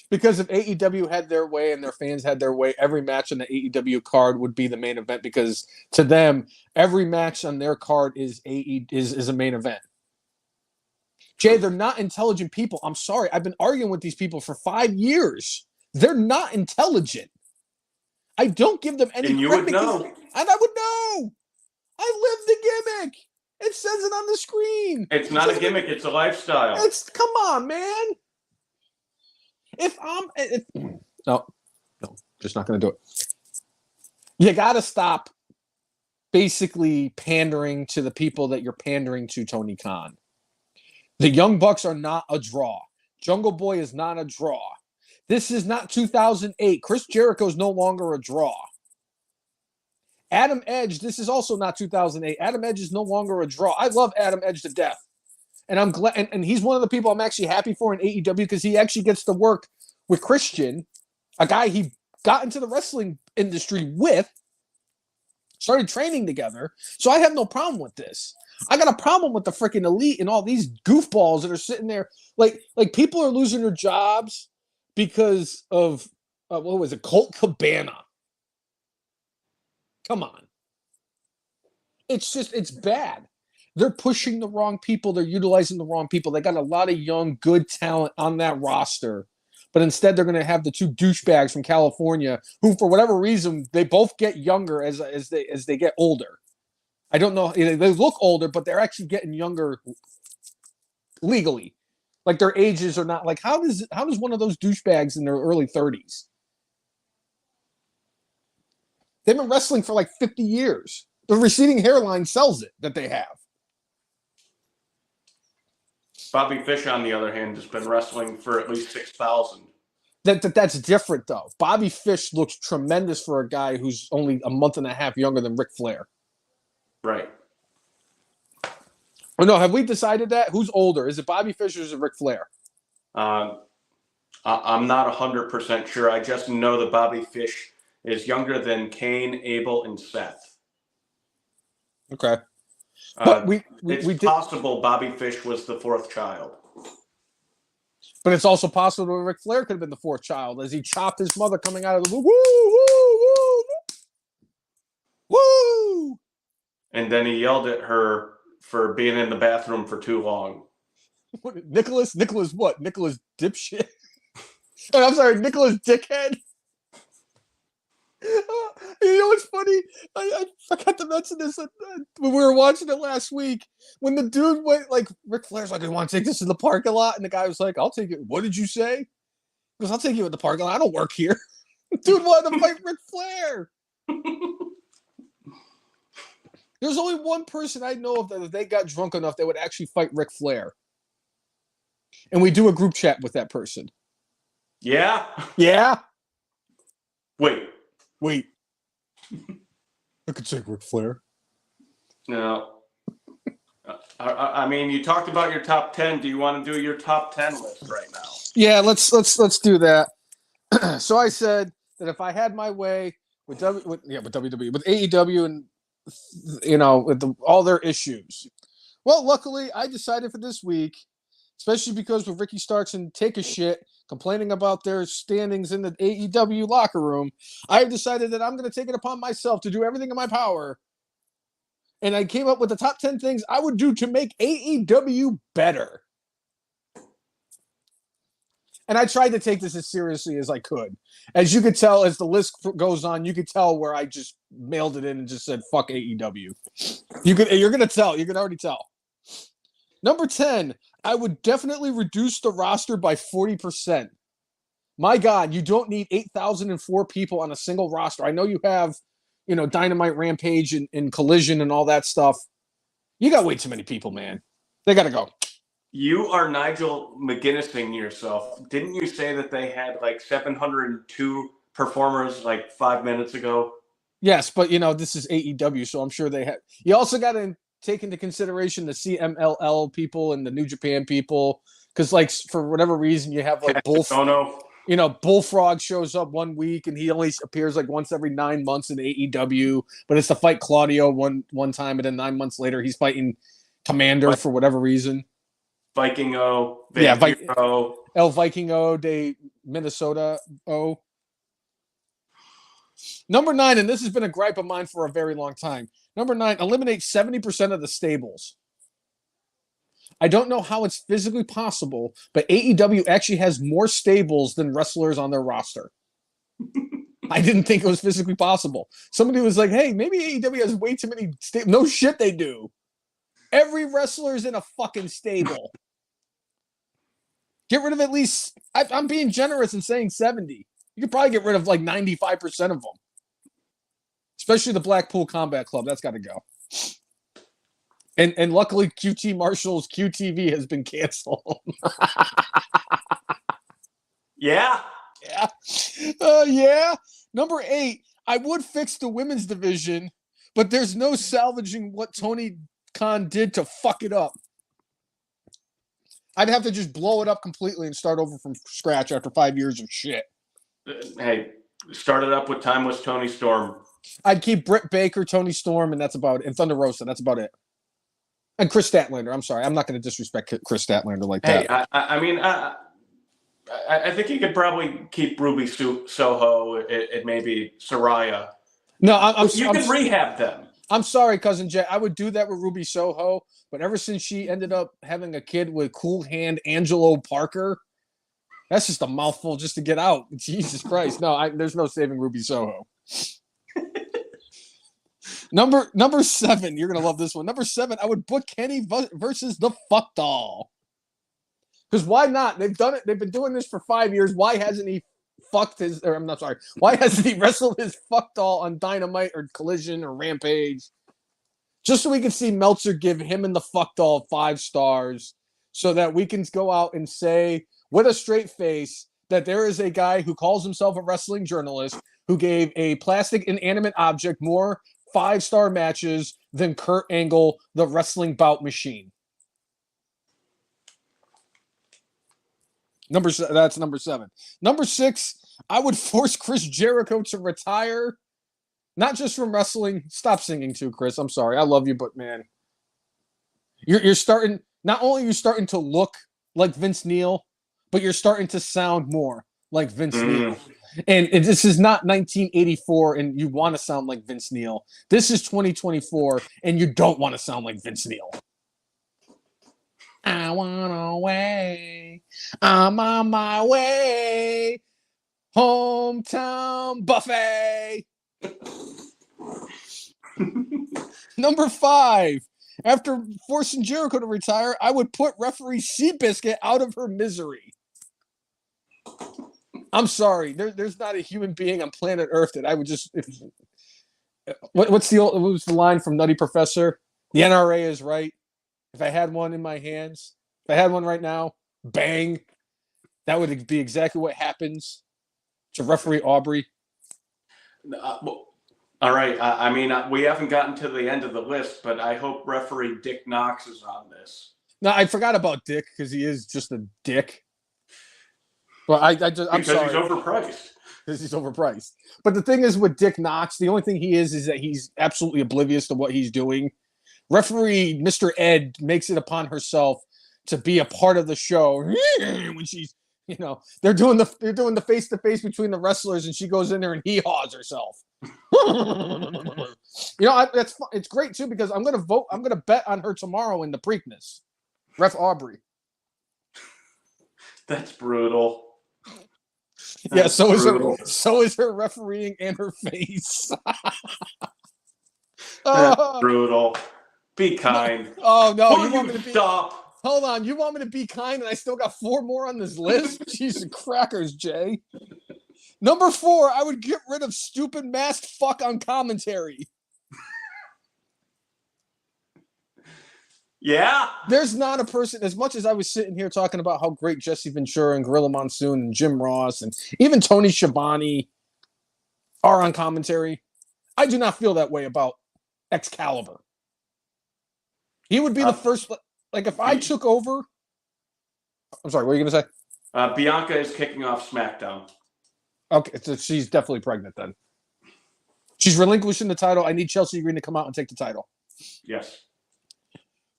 Because if AEW had their way and their fans had their way, every match on the AEW card would be the main event, because to them, every match on their card is a main event. Jay, they're not intelligent people. I'm sorry. I've been arguing with these people for 5 years. They're not intelligent. I don't give them any credit. And you would know. And I would know. I live the gimmick. It says it on the screen. It's not a gimmick. It's a lifestyle. Come on, man. No, just not going to do it. You got to stop basically pandering to the people that you're pandering to, Tony Khan. The Young Bucks are not a draw. Jungle Boy is not a draw. This is not 2008. Chris Jericho is no longer a draw. Adam Edge, this is also not 2008. Adam Edge is no longer a draw. I love Adam Edge to death. And I'm glad, and he's one of the people I'm actually happy for in AEW, because he actually gets to work with Christian, a guy he got into the wrestling industry with, started training together. So I have no problem with this. I got a problem with the freaking Elite and all these goofballs that are sitting there. Like people are losing their jobs because of, what was it, Colt Cabana. Come on. It's bad. They're pushing the wrong people. They're utilizing the wrong people. They got a lot of young, good talent on that roster. But instead, they're going to have the two douchebags from California who, for whatever reason, they both get younger as they get older. I don't know. They look older, but they're actually getting younger legally. Like their ages are not like, how does one of those douchebags in their early 30s? They've been wrestling for like 50 years. The receding hairline sells it that they have. Bobby Fish, on the other hand, has been wrestling for at least 6,000. That's different, though. Bobby Fish looks tremendous for a guy who's only a month and a half younger than Ric Flair. Right. Oh, no, have we decided that? Who's older? Is it Bobby Fish or is it Ric Flair? I'm not 100% sure. I just know that Bobby Fish is younger than Kane, Abel, and Seth. Okay. But it's possible Bobby Fish was the fourth child. But it's also possible that Ric Flair could have been the fourth child as he chopped his mother coming out of the woo, woo, woo, woo. And then he yelled at her for being in the bathroom for too long. Nicholas what? Nicholas dipshit? I'm sorry, Nicholas dickhead? You know what's funny? I forgot to mention this when we were watching it last week. When the dude went, like, Ric Flair's like, I want to take this in the parking lot. And the guy was like, I'll take it. What did you say? He goes, I'll take you in the parking lot. I don't work here. Dude wanted to fight Ric Flair. There's only one person I know of that if they got drunk enough, they would actually fight Ric Flair. And we do a group chat with that person. Yeah? Yeah? Wait. I could take Ric Flair. No. I mean, you talked about your top 10. Do you want to do your top 10 list right now? Yeah, let's do that. So I said that if I had my way with WWE, with AEW, and with all their issues. Well, luckily, I decided for this week, especially because with Ricky Starks and Take a Shit complaining about their standings in the AEW locker room, I've decided that I'm going to take it upon myself to do everything in my power. And I came up with the top 10 things I would do to make AEW better. And I tried to take this as seriously as I could. As you could tell, as the list goes on, you could tell where I just mailed it in and just said, fuck AEW. You're going to tell. You can already tell. Number 10, I would definitely reduce the roster by 40%. My God, you don't need 8,004 people on a single roster. I know you have, Dynamite, Rampage, and Collision and all that stuff. You got way too many people, man. They got to go. You are Nigel McGuinnessing yourself. Didn't you say that they had like 702 performers like 5 minutes ago? Yes, but this is AEW, so I'm sure they have. You also got to take into consideration the CMLL people and the New Japan people, because like for whatever reason you have like Bullfrog shows up one week and he only appears like once every 9 months in AEW, but it's to fight Claudio one time, and then 9 months later he's fighting Commander for whatever reason. Vikingo, El Vikingo de Minnesota. Number 9, and this has been a gripe of mine for a very long time. Number 9, eliminate 70% of the stables. I don't know how it's physically possible, but AEW actually has more stables than wrestlers on their roster. I didn't think it was physically possible. Somebody was like, hey, maybe AEW has way too many stables. No shit, they do. Every wrestler is in a fucking stable. Get rid of at least, I'm being generous and saying 70. You could probably get rid of like 95% of them. Especially the Blackpool Combat Club. That's got to go. And luckily, QT Marshall's QTV has been canceled. Yeah. Yeah. Number 8, I would fix the women's division, but there's no salvaging what Tony Khan did to fuck it up. I'd have to just blow it up completely and start over from scratch after 5 years of shit. Hey, started up with Timeless Tony Storm. I'd keep Britt Baker, Tony Storm, and that's about it. And Thunder Rosa, that's about it. And Chris Statlander. I'm sorry. I'm not going to disrespect Chris Statlander like that. Hey, I think you could probably keep Ruby Soho and maybe Soraya. No, you can rehab them. I'm sorry, Cousin Jay. I would do that with Ruby Soho, but ever since she ended up having a kid with Cool Hand Angelo Parker, that's just a mouthful just to get out. Jesus Christ. No, there's no saving Ruby Soho. Number 7, you're going to love this one. Number 7, I would book Kenny versus the Fuck Doll. Because why not? They've done it. They've been doing this for 5 years. Why hasn't he why hasn't he wrestled his Fuck Doll on Dynamite or Collision or Rampage? Just so we can see Meltzer give him and the Fuck Doll 5 stars so that we can go out and say with a straight face that there is a guy who calls himself a wrestling journalist who gave a plastic inanimate object more 5-star matches than Kurt Angle, the wrestling bout machine. That's number 7. Number 6, I would force Chris Jericho to retire. Not just from wrestling. Stop singing too, Chris. I'm sorry. I love you, but man. You're starting, not only are you starting to look like Vince Neil, but you're starting to sound more like Vince Neil. And this is not 1984 and you want to sound like Vince Neil. This is 2024 and you don't want to sound like Vince Neil. I want away. I'm on my way. Hometown buffet. Number 5. After forcing Jericho to retire, I would put referee Seabiscuit out of her misery. I'm sorry. There's not a human being on planet Earth that I would just... what was the line from Nutty Professor? The NRA is right. If I had one in my hands, if I had one right now, bang, that would be exactly what happens to referee Aubrey. All right. I mean, we haven't gotten to the end of the list, but I hope referee Dick Knox is on this. No, I forgot about Dick because he is just a dick. Well, I'm sorry. Because he's overpriced. Because he's overpriced. But the thing is with Dick Knox, the only thing he is that he's absolutely oblivious to what he's doing. Referee Mr. Ed makes it upon herself to be a part of the show when she's, they're doing the face to face between the wrestlers, and she goes in there and hee-haws herself. It's great too because I'm gonna bet on her tomorrow in the Preakness. Ref Aubrey. That's brutal. Yeah, so is her refereeing and her face. That's brutal. Be kind. Oh no, you want me to be stop? Hold on, you want me to be kind and I still got 4 more on this list? Jesus crackers, Jay. Number 4, I would get rid of stupid masked fuck on commentary. Yeah. There's not a person, as much as I was sitting here talking about how great Jesse Ventura and Gorilla Monsoon and Jim Ross and even Tony Schiavone are on commentary, I do not feel that way about Excalibur. He would be the first, like if I took over. I'm sorry, what are you going to say? Bianca is kicking off SmackDown. Okay, so she's definitely pregnant then. She's relinquishing the title. I need Chelsea Green to come out and take the title. Yes.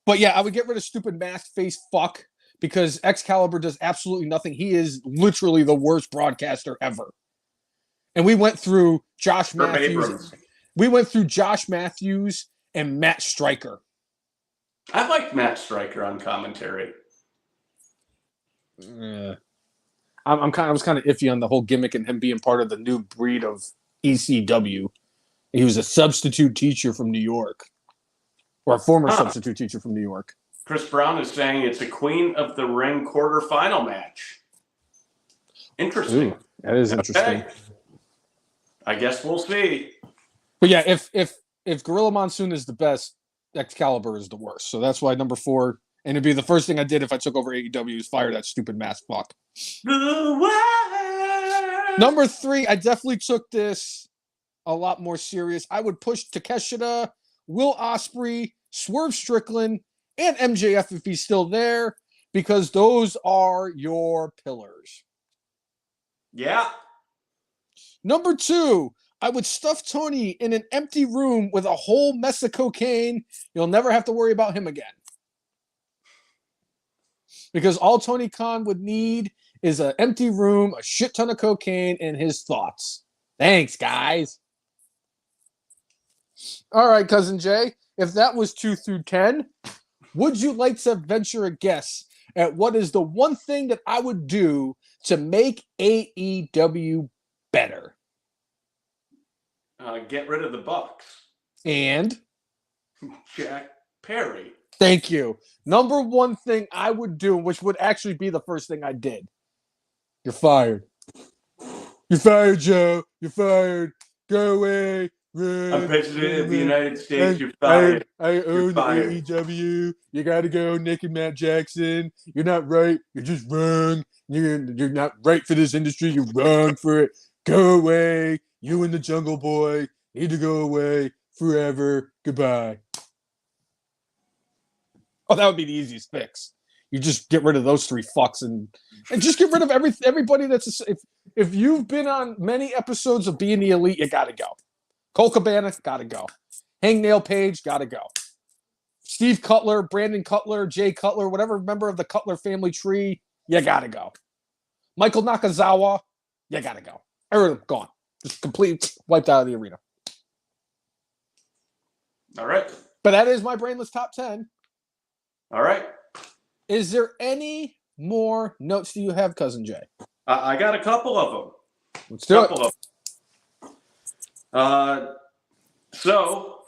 But yeah, I would get rid of stupid masked face fuck because Excalibur does absolutely nothing. He is literally the worst broadcaster ever. And we went through Josh Matthews. We went through Josh Matthews and Matt Stryker. I liked Matt Stryker on commentary. I was kind of iffy on the whole gimmick and him being part of the new breed of ECW. He was a substitute teacher from New York. Or a former substitute teacher from New York. Chris Brown is saying it's a Queen of the Ring quarterfinal match. Interesting. Ooh, that is interesting. Okay. I guess we'll see. But yeah, if Gorilla Monsoon is the best, Excalibur is the worst. So that's why number 4, and it'd be the first thing I did if I took over AEW is fire that stupid mask fuck. Number 3, I definitely took this a lot more serious. I would push Takeshita, Will Ospreay, Swerve Strickland, and MJF if he's still there, because those are your pillars. Yeah. Number 2, I would stuff Tony in an empty room with a whole mess of cocaine. You'll never have to worry about him again. Because all Tony Khan would need is an empty room, a shit ton of cocaine, and his thoughts. Thanks, guys. All right, Cousin Jay. If that was 2 through 10, would you like to venture a guess at what is the one thing that I would do to make AEW better? Get rid of the Bucks. And? Jack Perry. Thank you. Number 1 thing I would do, which would actually be the first thing I did. You're fired. You're fired, Joe. You're fired. Go away. I'm president of the United States. You're fired. I own the AEW. You got to go, Nick and Matt Jackson. You're not right. You're just wrong. You're not right for this industry. You're wrong for it. Go away. You and the Jungle Boy need to go away forever. Goodbye. Oh, that would be the easiest fix. You just get rid of those 3 fucks and just get rid of everybody that's if you've been on many episodes of Being the Elite, you got to go. Cole Cabana, gotta go. Hangnail Page, gotta go. Steve Cutler, Brandon Cutler, Jay Cutler, whatever member of the Cutler family tree, you gotta go. Michael Nakazawa, you gotta go. Everyone gone. Just completely wiped out of the arena. All right. But that is my Brainless top 10. All right. Is there any more notes do you have, Cousin Jay? I got a couple of them. Let's do it. So,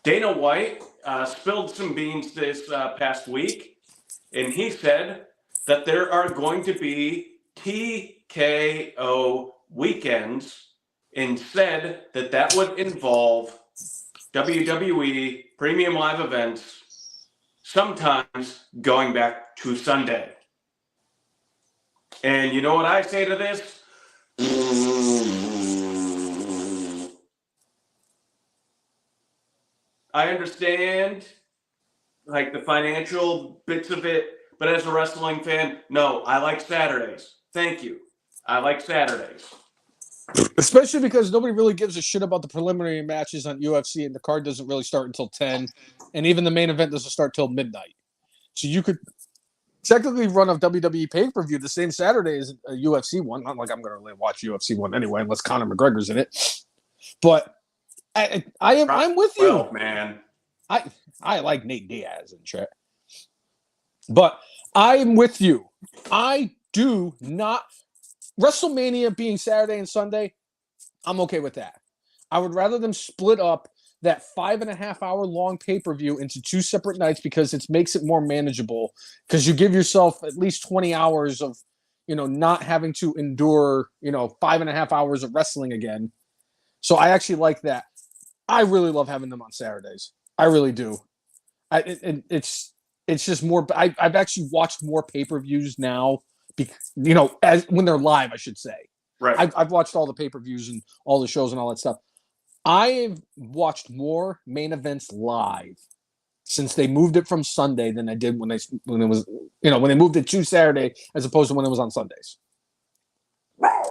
Dana White spilled some beans this past week, and he said that there are going to be TKO weekends, and said that that would involve WWE premium live events, sometimes going back to Sunday. And you know what I say to this? I understand, like, the financial bits of it, but as a wrestling fan, no, I like Saturdays. Thank you. I like Saturdays. Especially because nobody really gives a shit about the preliminary matches on UFC, and the card doesn't really start until 10, and even the main event doesn't start till midnight. So you could technically run a WWE pay-per-view the same Saturday as a UFC one. Not like I'm going to really watch UFC one anyway, unless Conor McGregor's in it. But I'm with you. Well, man. I like Nate Diaz and shit. But I'm with you. I do not... WrestleMania being Saturday and Sunday, I'm okay with that. I would rather them split up that 5.5 hour long pay-per-view into 2 separate nights, because it makes it more manageable, because you give yourself at least 20 hours of, not having to endure, 5.5 hours of wrestling again. So I actually like that. I really love having them on Saturdays. I really do. It's just more. I've actually watched more pay-per-views now, as when they're live, I should say. Right. I've watched all the pay-per-views and all the shows and all that stuff. I've watched more main events live since they moved it from Sunday than I did when they moved it to Saturday as opposed to when it was on Sundays.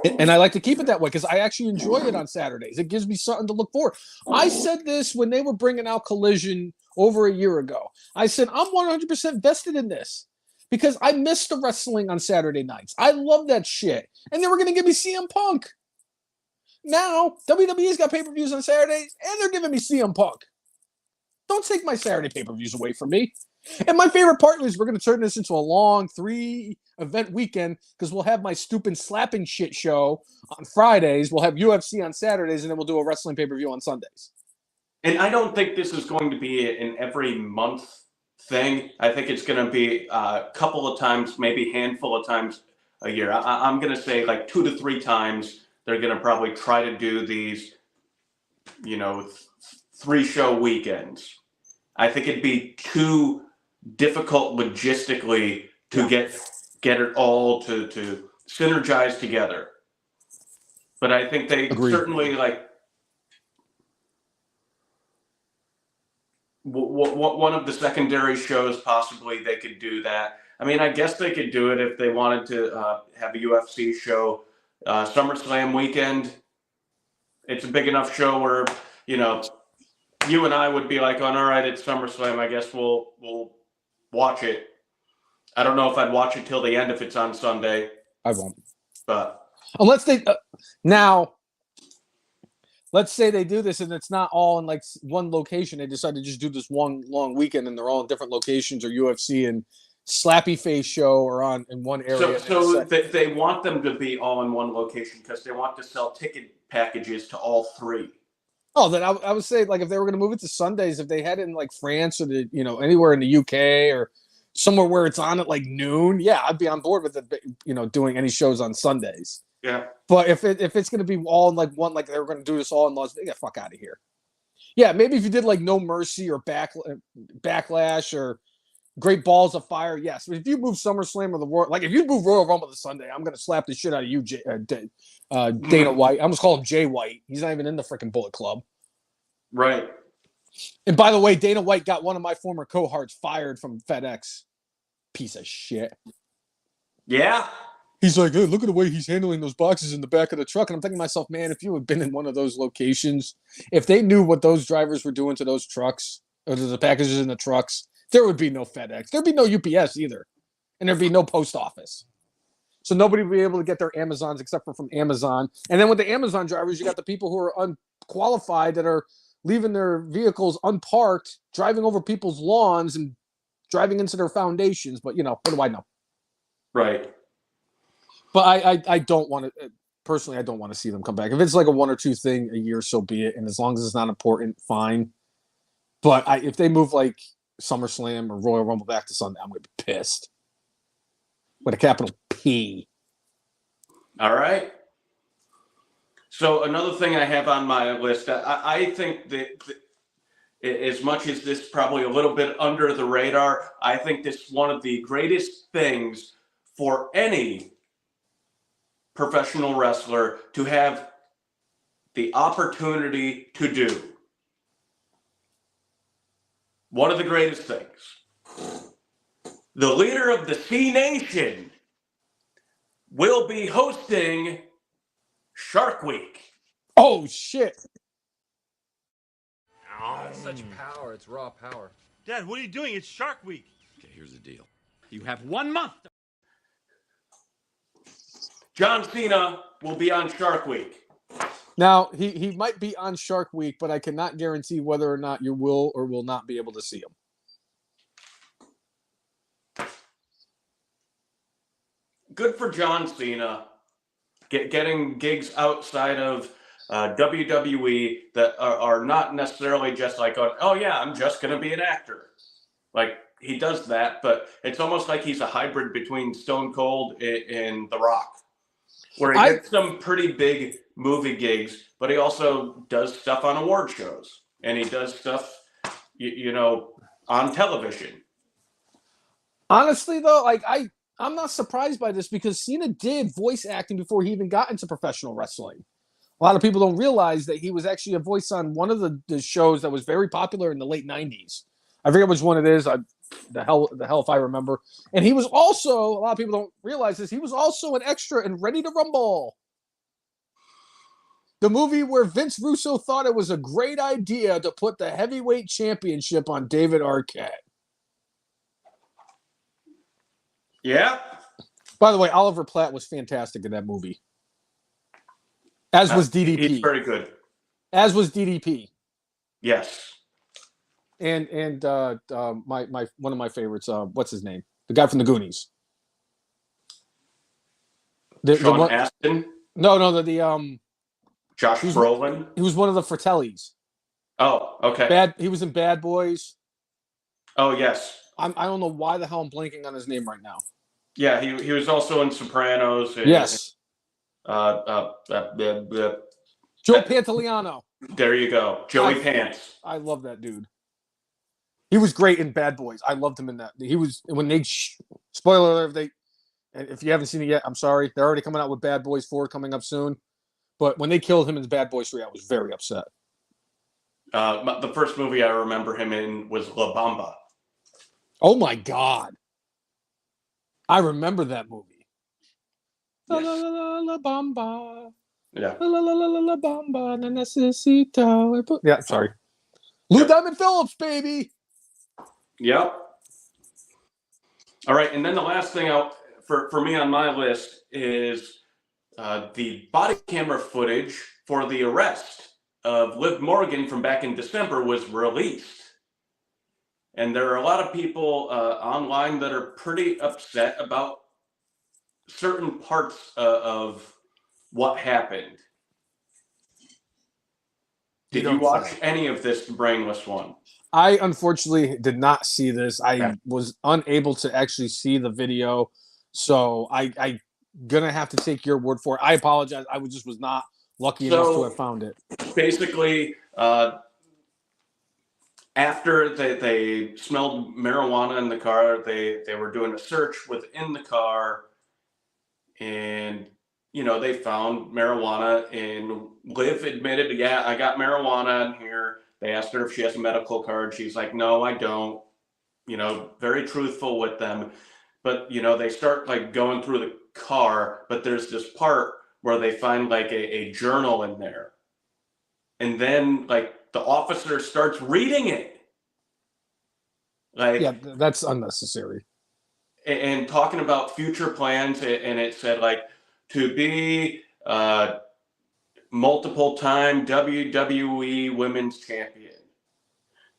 And I like to keep it that way because I actually enjoy it on Saturdays. It gives me something to look for. I said this when they were bringing out Collision over a year ago. I said, I'm 100% vested in this because I missed the wrestling on Saturday nights. I love that shit. And they were going to give me CM Punk. Now, WWE's got pay-per-views on Saturdays, and they're giving me CM Punk. Don't take my Saturday pay-per-views away from me. And my favorite part is we're going to turn this into a long 3-event weekend because we'll have my stupid slapping shit show on Fridays. We'll have UFC on Saturdays, and then we'll do a wrestling pay-per-view on Sundays. And I don't think this is going to be an every month thing. I think it's going to be a couple of times, maybe handful of times a year. I'm going to say like 2 to 3 times. They're going to probably try to do these, 3-show weekends. I think it'd be too difficult logistically to get it all to synergize together. But I think they certainly one of the secondary shows, possibly they could do that. I mean, I guess they could do it if they wanted to have a UFC show. SummerSlam weekend, it's a big enough show where, you and I would be like, all right, it's SummerSlam. I guess we'll watch it. I don't know if I'd watch it till the end if it's on Sunday. I won't. But unless they now, let's say they do this and it's not all in like one location. They decide to just do this one long weekend and they're all in different locations, or UFC and Slappy Face show or on in one area. So they want them to be all in one location because they want to sell ticket packages to all 3. Oh, then I would say, like, if they were going to move it to Sundays, if they had it in like France or anywhere in the UK or somewhere where it's on at like noon, yeah, I'd be on board with it. Doing any shows on Sundays. Yeah. But if it's going to be all in like one, like they were going to do this all in Las Vegas, get the fuck out of here. Yeah, maybe if you did like No Mercy or Backlash or Great Balls of Fire, yes. But if you move SummerSlam or the Royal, like if you move Royal Rumble to Sunday, I'm going to slap the shit out of you, Dana White. I almost call him Jay White. He's not even in the freaking Bullet Club. Right. And by the way, Dana White got one of my former cohorts fired from FedEx. Piece of shit. Yeah. He's like, hey, look at the way he's handling those boxes in the back of the truck. And I'm thinking to myself, man, if you had been in one of those locations, if they knew what those drivers were doing to those trucks, or to the packages in the trucks, there would be no FedEx. There'd be no UPS either. And there'd be no post office. So nobody would be able to get their Amazons except for from Amazon. And then with the Amazon drivers, you got the people who are unqualified that are leaving their vehicles unparked, driving over people's lawns and driving into their foundations. But, what do I know? Right. But I don't want to personally. I don't want to see them come back. If it's like a 1 or 2 thing a year, so be it. And as long as it's not important, fine. But if they move like SummerSlam or Royal Rumble back to Sunday, I'm gonna be pissed. With a capital P. All right. So another thing I have on my list, I think that as much as this is probably a little bit under the radar, I think this is one of the greatest things for any professional wrestler to have the opportunity to do. One of the greatest things. The leader of the C Nation will be hosting Shark Week. Oh shit! That's such power. It's raw power. Dad, what are you doing? It's Shark Week. Okay, here's the deal. You have 1 month. John Cena will be on Shark Week. Now he might be on Shark Week, but I cannot guarantee whether or not you will or will not be able to see him. Good for John Cena. Getting gigs outside of WWE that are not necessarily just like, oh yeah, I'm just going to be an actor. Like, he does that, but it's almost like he's a hybrid between Stone Cold and The Rock, where he gets some pretty big movie gigs, but he also does stuff on award shows, and he does stuff, on television. Honestly, though, like I'm not surprised by this because Cena did voice acting before he even got into professional wrestling. A lot of people don't realize that he was actually a voice on one of the shows that was very popular in the late 90s. I forget which one it is. The hell if I remember. And he was also, a lot of people don't realize this, he was also an extra in Ready to Rumble. The movie where Vince Russo thought it was a great idea to put the heavyweight championship on David Arquette. Yeah. By the way, Oliver Platt was fantastic in that movie. As was DDP. He's very good. As was DDP. Yes. And my one of my favorites, what's his name? The guy from the Goonies. Sean Astin? No, Josh Brolin? He was one of the Fratellis. Oh, okay. He was in Bad Boys. Oh, yes. I don't know why the hell I'm blanking on his name right now. Yeah, he was also in Sopranos. Yes. Joe Pantoliano. There you go. Joey Pants. I love that dude. He was great in Bad Boys. I loved him in that. He was when they spoiler alert, and if you haven't seen it yet, I'm sorry. They're already coming out with Bad Boys 4 coming up soon. But when they killed him in Bad Boys 3, I was very upset. The first movie I remember him in was La Bamba. Oh my God. I remember that movie. Yes. La Bamba. Yeah. La Bamba. Necesito. Yeah, sorry. Lou Diamond Phillips, baby. Yep. All right, and then the last thing for me on my list is the body camera footage for the arrest of Liv Morgan from back in December was released. And there are a lot of people online that are pretty upset about certain parts of what happened. Did you watch any of this Brainless one? I unfortunately did not see this. I was unable to actually see the video, so I gonna have to take your word for it. I apologize. I was not lucky enough to have found it. Basically, after they smelled marijuana in the car, they were doing a search within the car, and they found marijuana. And Liv admitted, "Yeah, I got marijuana in here." They asked her if she has a medical card. She's like, "No, I don't." Very truthful with them. But they start like going through the car, but there's this part where they find like a journal in there, and then like the officer starts reading it. Like, yeah, that's unnecessary. And talking about future plans, and it said like to be multiple-time WWE Women's Champion,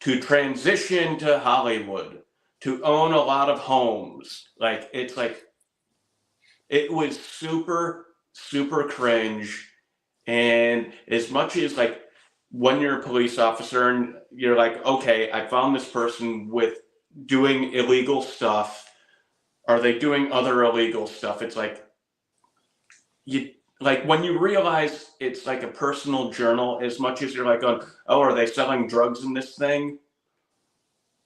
to transition to Hollywood, to own a lot of homes. Like it's It was super, super cringe. And as much as like when you're a police officer and you're like, okay, I found this person with doing illegal stuff. Are they doing other illegal stuff? It's like when you realize it's like a personal journal, as much as you're like, oh, are they selling drugs in this thing?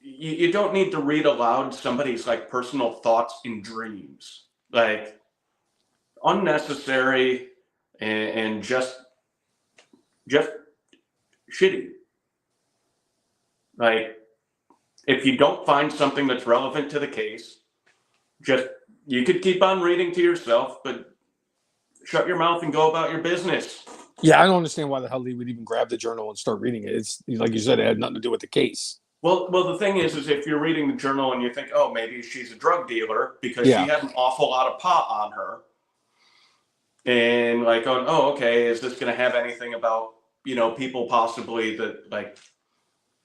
You don't need to read aloud somebody's like personal thoughts and dreams. Like unnecessary and just shitty. Like if you don't find something that's relevant to the case, you could keep on reading to yourself, but shut your mouth and go about your business. Yeah, I don't understand why the hell he would even grab the journal and start reading it. It's like you said, it had nothing to do with the case. Well, the thing is if you're reading the journal and you think, oh, maybe she's a drug dealer because she had an awful lot of pot on her, and like, oh, okay, is this going to have anything about people possibly that like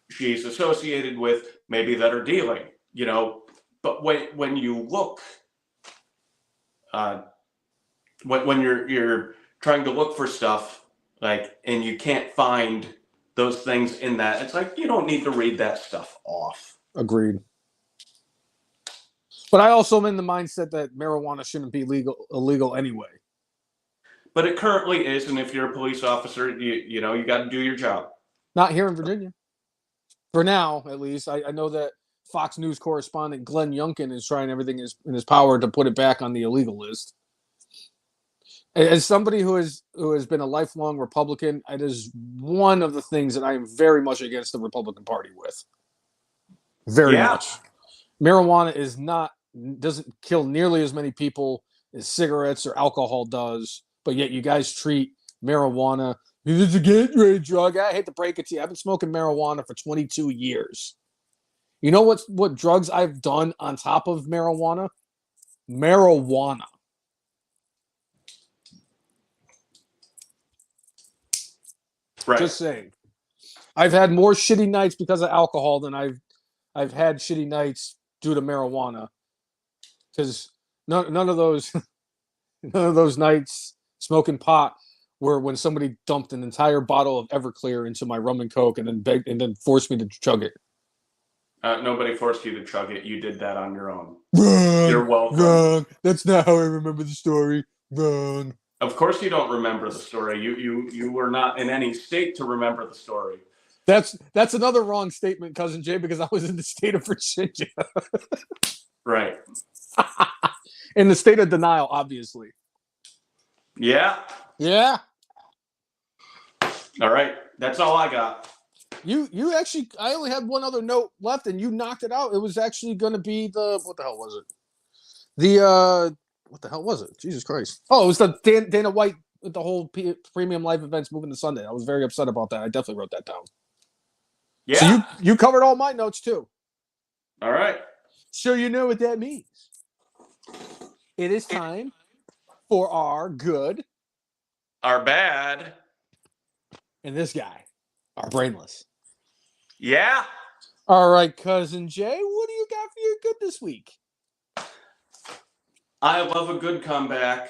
she's associated with, maybe that are dealing, But when you look, when you're trying to look for stuff like, and you can't find those things in that, it's like you don't need to read that stuff off. Agreed. But I also am in the mindset that marijuana shouldn't be illegal anyway. But it currently is, and if you're a police officer, you got to do your job. Not here in Virginia. For now, at least. I know that Fox News correspondent Glenn Youngkin is trying everything in his power to put it back on the illegal list. As somebody who has been a lifelong Republican, it is one of the things that I am very much against the Republican Party with. Very much. Marijuana doesn't kill nearly as many people as cigarettes or alcohol does, but yet you guys treat marijuana. It's a get-ready drug. I hate to break it to you. I've been smoking marijuana for 22 years. You know what drugs I've done on top of marijuana? Marijuana. Right. Just saying. I've had more shitty nights because of alcohol than I've had shitty nights due to marijuana. Because none of those nights smoking pot were when somebody dumped an entire bottle of Everclear into my rum and coke and then forced me to chug it. Nobody forced you to chug it. You did that on your own. Wrong. You're welcome. Wrong. That's not how I remember the story. Wrong. Of course you don't remember the story. You were not in any state to remember the story. That's another wrong statement, Cousin Jay, because I was in the state of Virginia. Right. In the state of denial, obviously. Yeah. Yeah. All right. That's all I got. You actually, I only had one other note left, and you knocked it out. It was actually going to be what the hell was it? What the hell was it? Jesus Christ. Oh, it was the Dana White with the whole premium live events moving to Sunday. I was very upset about that. I definitely wrote that down. Yeah. So you covered all my notes too. All right. So you know what that means. It is time for our good, our bad, and this guy, our brainless. Yeah. All right, Cousin Jay, what do you got for your good this week? I love a good comeback.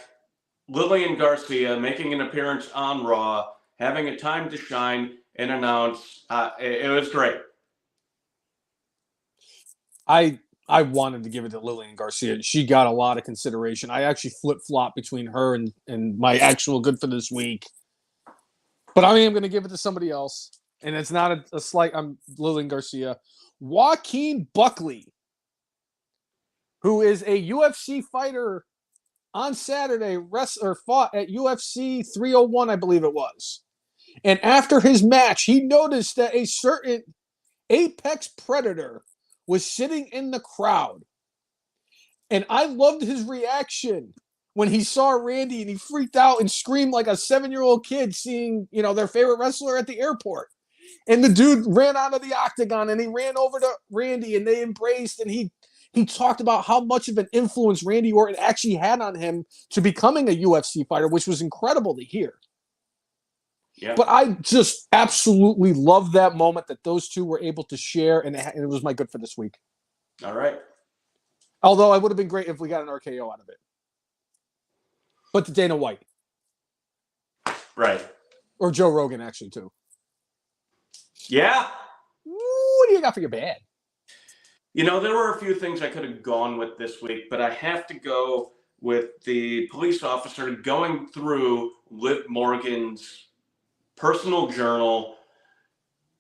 Lillian Garcia making an appearance on Raw, having a time to shine and announce. It was great. I wanted to give it to Lillian Garcia. She got a lot of consideration. I actually flip-flop between her and my actual good for this week. But I am going to give it to somebody else. And it's not a slight on Lillian Garcia. Joaquin Buckley, who is a UFC fighter on Saturday, fought at UFC 301, I believe it was. And after his match, he noticed that a certain apex predator was sitting in the crowd. And I loved his reaction when he saw Randy and he freaked out and screamed like a 7-year-old kid seeing, their favorite wrestler at the airport. And the dude ran out of the octagon and he ran over to Randy and they embraced, and he talked about how much of an influence Randy Orton actually had on him to becoming a UFC fighter, which was incredible to hear. Yeah. But I just absolutely love that moment that those two were able to share, and it was my good for this week. All right. Although it would have been great if we got an RKO out of it. but to Dana White. Right. Or Joe Rogan, actually, too. Yeah. What do you got for your bad? You know, there were a few things I could have gone with this week, but I have to go with the police officer going through Liv Morgan's personal journal.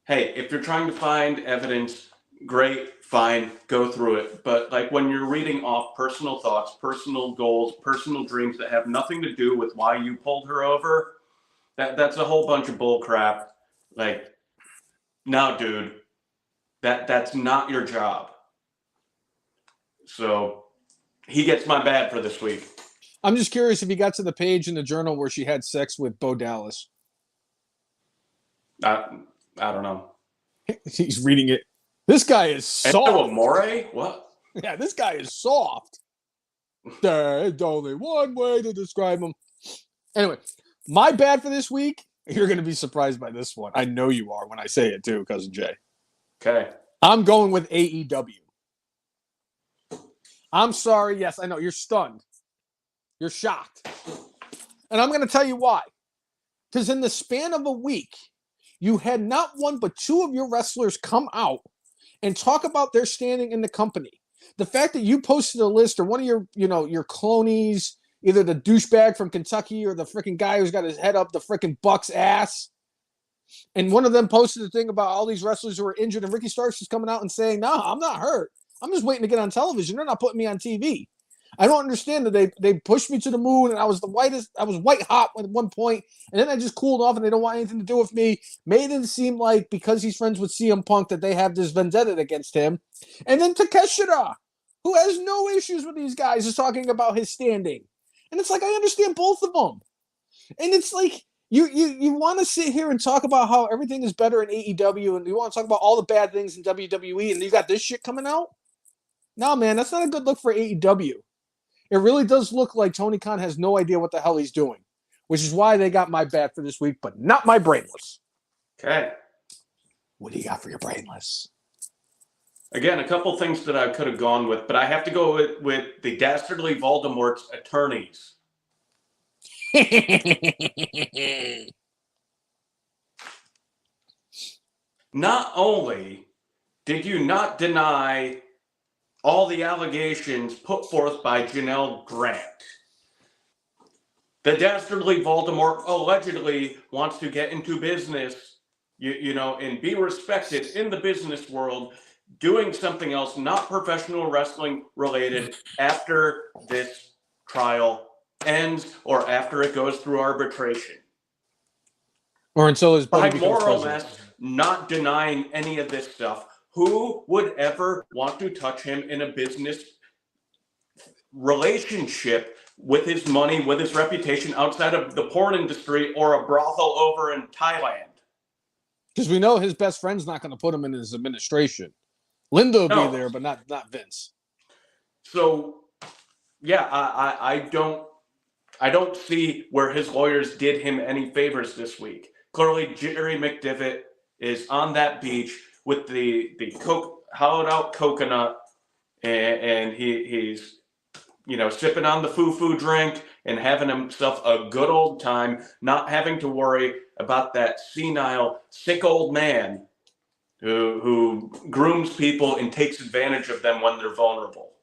Hey, if you're trying to find evidence, great, fine, go through it. But like when you're reading off personal thoughts, personal goals, personal dreams that have nothing to do with why you pulled her over, that's a whole bunch of bull crap. Like, no, dude, that's not your job. So he gets my bad for this week. I'm just curious if he got to the page in the journal where she had sex with Bo Dallas. I don't know. He's reading it. This guy is soft. Amore? What? Yeah, this guy is soft. There's only one way to describe him. Anyway, my bad for this week. You're going to be surprised by this one. I know you are when I say it too, Cousin Jay. Okay. I'm going with AEW. I'm sorry. Yes, I know. You're stunned. You're shocked. And I'm going to tell you why. Because in the span of a week, you had not one but two of your wrestlers come out and talk about their standing in the company. The fact that you posted a list, or one of your, your clonies, either the douchebag from Kentucky or the freaking guy who's got his head up the freaking Buck's ass, and one of them posted a thing about all these wrestlers who are injured, and Ricky Starks is coming out and saying, "No, I'm not hurt. I'm just waiting to get on television. They're not putting me on TV." I don't understand that they pushed me to the moon, and I was white hot at one point, and then I just cooled off, and they don't want anything to do with me. Made it seem like because he's friends with CM Punk that they have this vendetta against him. And then Takeshita, who has no issues with these guys, is talking about his standing. And it's like, I understand both of them. And it's like, you want to sit here and talk about how everything is better in AEW, and you want to talk about all the bad things in WWE, and you got this shit coming out? No, man, that's not a good look for AEW. It really does look like Tony Khan has no idea what the hell he's doing, which is why they got my bad for this week, but not my brainless. Okay. What do you got for your brainless? Again, a couple things that I could have gone with, but I have to go with the dastardly Voldemort's attorneys. Not only did you not deny all the allegations put forth by Janel Grant, the dastardly Voldemort allegedly wants to get into business, and be respected in the business world, doing something else not professional wrestling related after this trial ends or after it goes through arbitration. Or until his buddy By becomes more or president. less not denying any of this stuff. Who would ever want to touch him in a business relationship with his money, with his reputation outside of the porn industry or a brothel over in Thailand? Because we know his best friend's not going to put him in his administration. Linda will be there, but not Vince. So, yeah, I don't see where his lawyers did him any favors this week. Clearly, Jerry McDevitt is on that beach with the hollowed out coconut, and he's sipping on the foo-foo drink and having himself a good old time, not having to worry about that senile, sick old man who grooms people and takes advantage of them when they're vulnerable.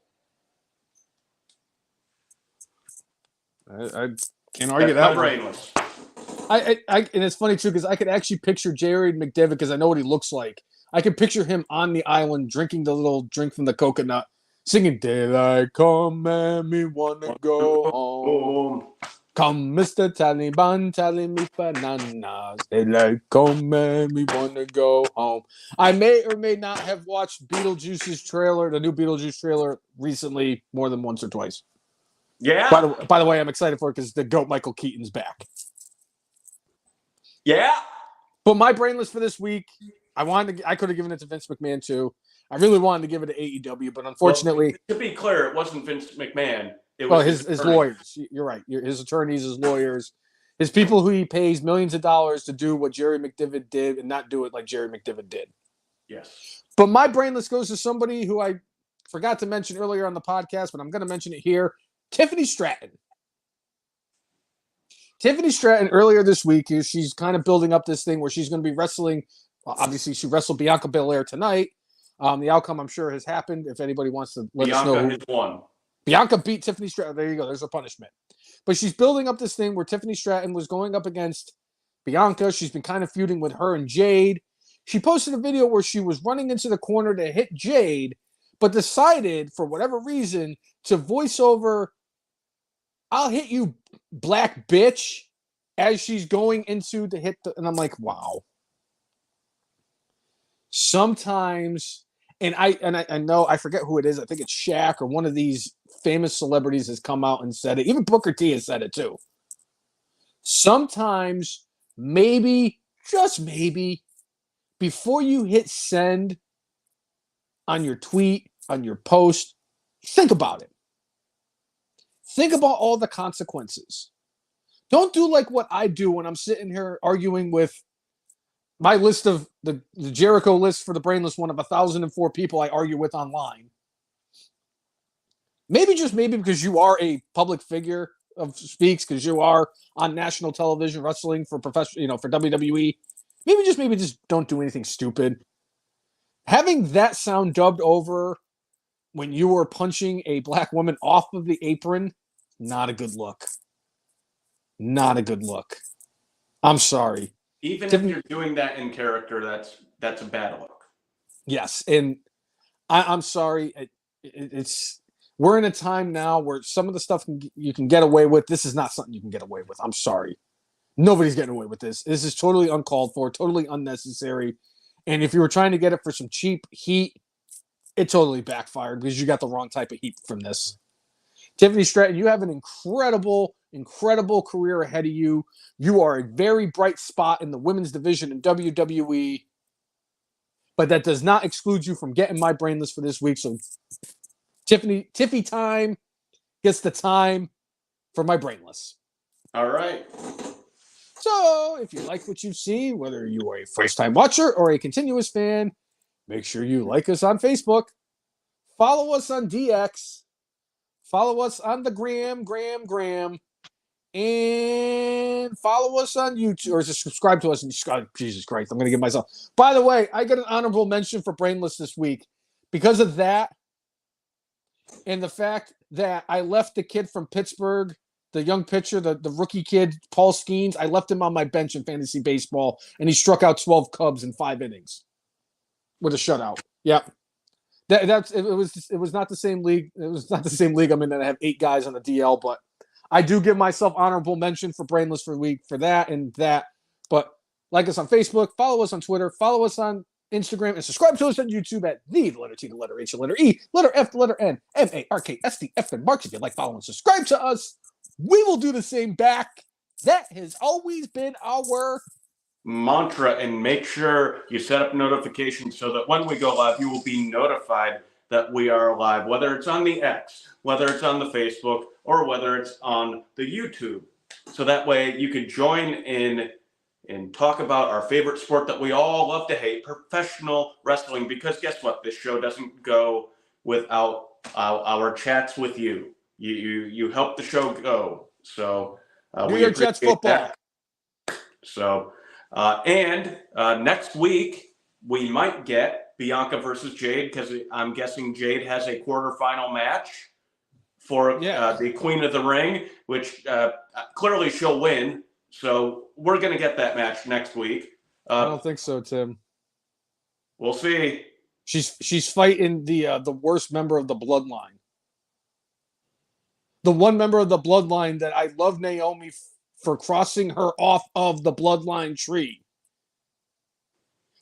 I can't argue That's that. Brainless. And it's funny too because I could actually picture Jared McDevitt because I know what he looks like. I could picture him on the island drinking the little drink from the coconut, singing "Daylight Come and me wanna go home." Come, Mr. Taliban, tally me bananas. Daylight come and me wanna go home. I may or may not have watched Beetlejuice's trailer, the new Beetlejuice trailer, recently more than once or twice. Yeah. By the way, I'm excited for it because the GOAT Michael Keaton's back. Yeah. But my brainless for this week, I could have given it to Vince McMahon too. I really wanted to give it to AEW, but unfortunately, to be clear, it wasn't Vince McMahon. It was his lawyers. You're right. His attorneys, his lawyers, his people who he pays millions of dollars to do what Jerry McDevitt did and not do it like Jerry McDevitt did. Yes. But my brainless goes to somebody who I forgot to mention earlier on the podcast, but I'm going to mention it here. Tiffany Stratton. Tiffany Stratton earlier this week, she's kind of building up this thing where she's going to be wrestling. Well, obviously, she wrestled Bianca Belair tonight. The outcome, I'm sure, has happened. If anybody wants to let us know. Bianca has won. Bianca beat Tiffany Stratton. There you go. There's her punishment. But she's building up this thing where Tiffany Stratton was going up against Bianca. She's been kind of feuding with her and Jade. She posted a video where she was running into the corner to hit Jade, but decided, for whatever reason, to voice over, "I'll hit you, black bitch," as she's going into to hit the, and I'm like, wow. Sometimes, and I know, I forget who it is. I think it's Shaq or one of these famous celebrities has come out and said it. Even Booker T has said it too. Sometimes, maybe, just maybe, before you hit send on your tweet, on your post, think about it. Think about all the consequences. Don't do like what I do when I'm sitting here arguing with my list of the Jericho list for the Brainless one of 1,004 people I argue with online. Maybe, just maybe, because you are a public figure of speaks, because you are on national television wrestling for professional, for WWE. Maybe, just don't do anything stupid. Having that sound dubbed over when you were punching a black woman off of the apron, not a good look. Not a good look. I'm sorry. Even if you're doing that in character, that's a bad look. Yes, and I'm sorry. It's we're in a time now where some of the stuff you can get away with. This is not something you can get away with. I'm sorry. Nobody's getting away with this. This is totally uncalled for, totally unnecessary. And if you were trying to get it for some cheap heat, it totally backfired because you got the wrong type of heat from this. Tiffany Stratton, you have an incredible, incredible career ahead of you. You are a very bright spot in the women's division in WWE. But that does not exclude you from getting my Brainless for this week. So Tiffy time gets the time for my Brainless. All right. So if you like what you've seen, whether you are a first-time watcher or a continuous fan, make sure you like us on Facebook. Follow us on DX. Follow us on the Gram. And follow us on YouTube, or just subscribe to us. And Jesus Christ, I'm going to give myself. By the way, I got an honorable mention for Brainless this week because of that, and the fact that I left the kid from Pittsburgh, the young pitcher, the rookie kid, Paul Skeens. I left him on my bench in fantasy baseball, and he struck out 12 Cubs in 5 innings with a shutout. Yep. It was not the same league. It was not the same league. I mean, that I have 8 guys on the DL, but I do give myself honorable mention for Brainless for week for that and that. But like us on Facebook, follow us on Twitter, follow us on Instagram, and subscribe to us on YouTube at the letter T, the letter H, the letter E, letter F, the letter N, MARKSDF and Marks. If you like, follow and subscribe to us, we will do the same back. That has always been our mantra, and make sure you set up notifications so that when we go live, you will be notified that we are live, whether it's on the X, whether it's on the Facebook, or whether it's on the YouTube. So that way you can join in and talk about our favorite sport that we all love to hate, professional wrestling, because guess what? This show doesn't go without our chats with you. You help the show go. So we appreciate Jets football. that. So and next week we might get Bianca versus Jade, because I'm guessing Jade has a quarterfinal match for the Queen of the Ring, which clearly she'll win. So we're going to get that match next week. I don't think so, Tim. We'll see. She's fighting the worst member of the bloodline. The one member of the bloodline that I love, Naomi, for crossing her off of the bloodline tree.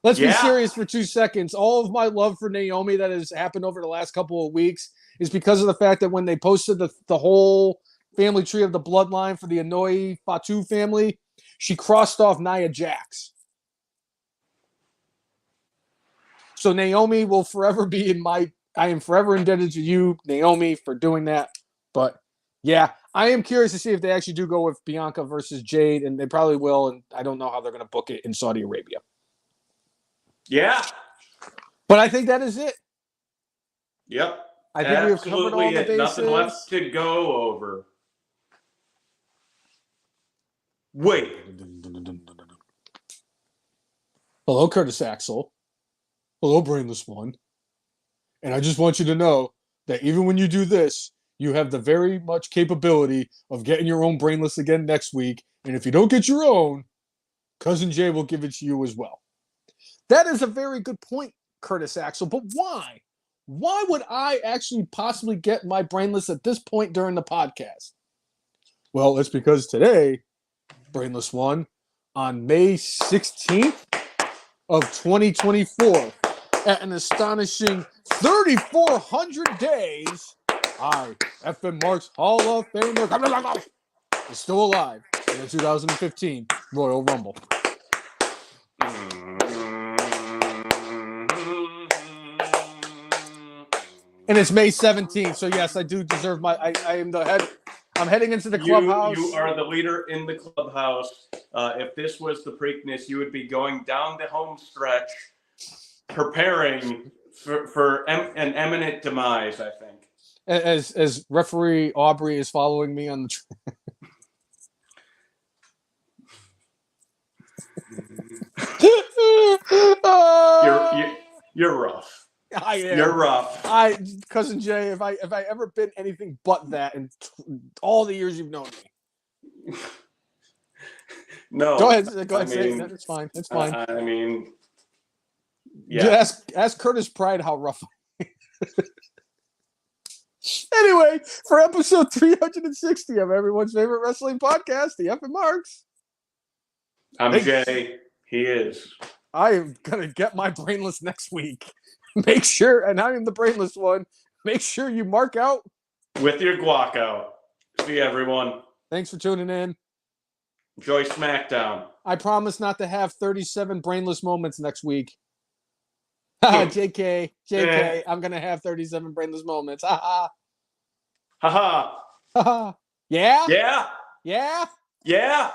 Let's be serious for 2 seconds. All of my love for Naomi that has happened over the last couple of weeks is because of the fact that when they posted the whole family tree of the bloodline for the Inouye Fatu family, she crossed off Nia Jax. So Naomi will forever be I am forever indebted to you, Naomi, for doing that. But yeah, I am curious to see if they actually do go with Bianca versus Jade, and they probably will, and I don't know how they're going to book it in Saudi Arabia. Yeah. But I think that is it. Yep. I think we have covered all the bases. Nothing left to go over. Wait. Hello, Curtis Axel. Hello, Brainless One. And I just want you to know that even when you do this, you have the very much capability of getting your own Brainless again next week. And if you don't get your own, Cousin Jay will give it to you as well. That is a very good point, Curtis Axel. But why? Why would I actually possibly get my Brainless at this point during the podcast? Well, it's because today, Brainless One, on May 16th of 2024, at an astonishing 3,400 days, I, FM Marks Hall of Famer, is still alive in the 2015 Royal Rumble. And it's May 17th, so yes, I do deserve my. I am the head. I'm heading into the clubhouse. You are the leader in the clubhouse. If this was the Preakness, you would be going down the home stretch, preparing for an imminent demise, I think. As referee Aubrey is following me on the. You're rough. I am. You're rough. Cousin Jay, if I ever been anything but that in all the years you've known me. No. Go ahead, say it. It's fine. It's fine. I mean, yeah. Ask Curtis Pride how rough. Anyway, for episode 360 of everyone's favorite wrestling podcast, the F and Marks. I'm Jay. He is. I am gonna get my Brainless next week. Make sure, and I am the Brainless One. Make sure you mark out with your guac out. See everyone. Thanks for tuning in. Enjoy SmackDown. I promise not to have 37 brainless moments next week. JK, I'm gonna have 37 brainless moments. Ha ha. Ha ha. Yeah? Yeah. Yeah? Yeah.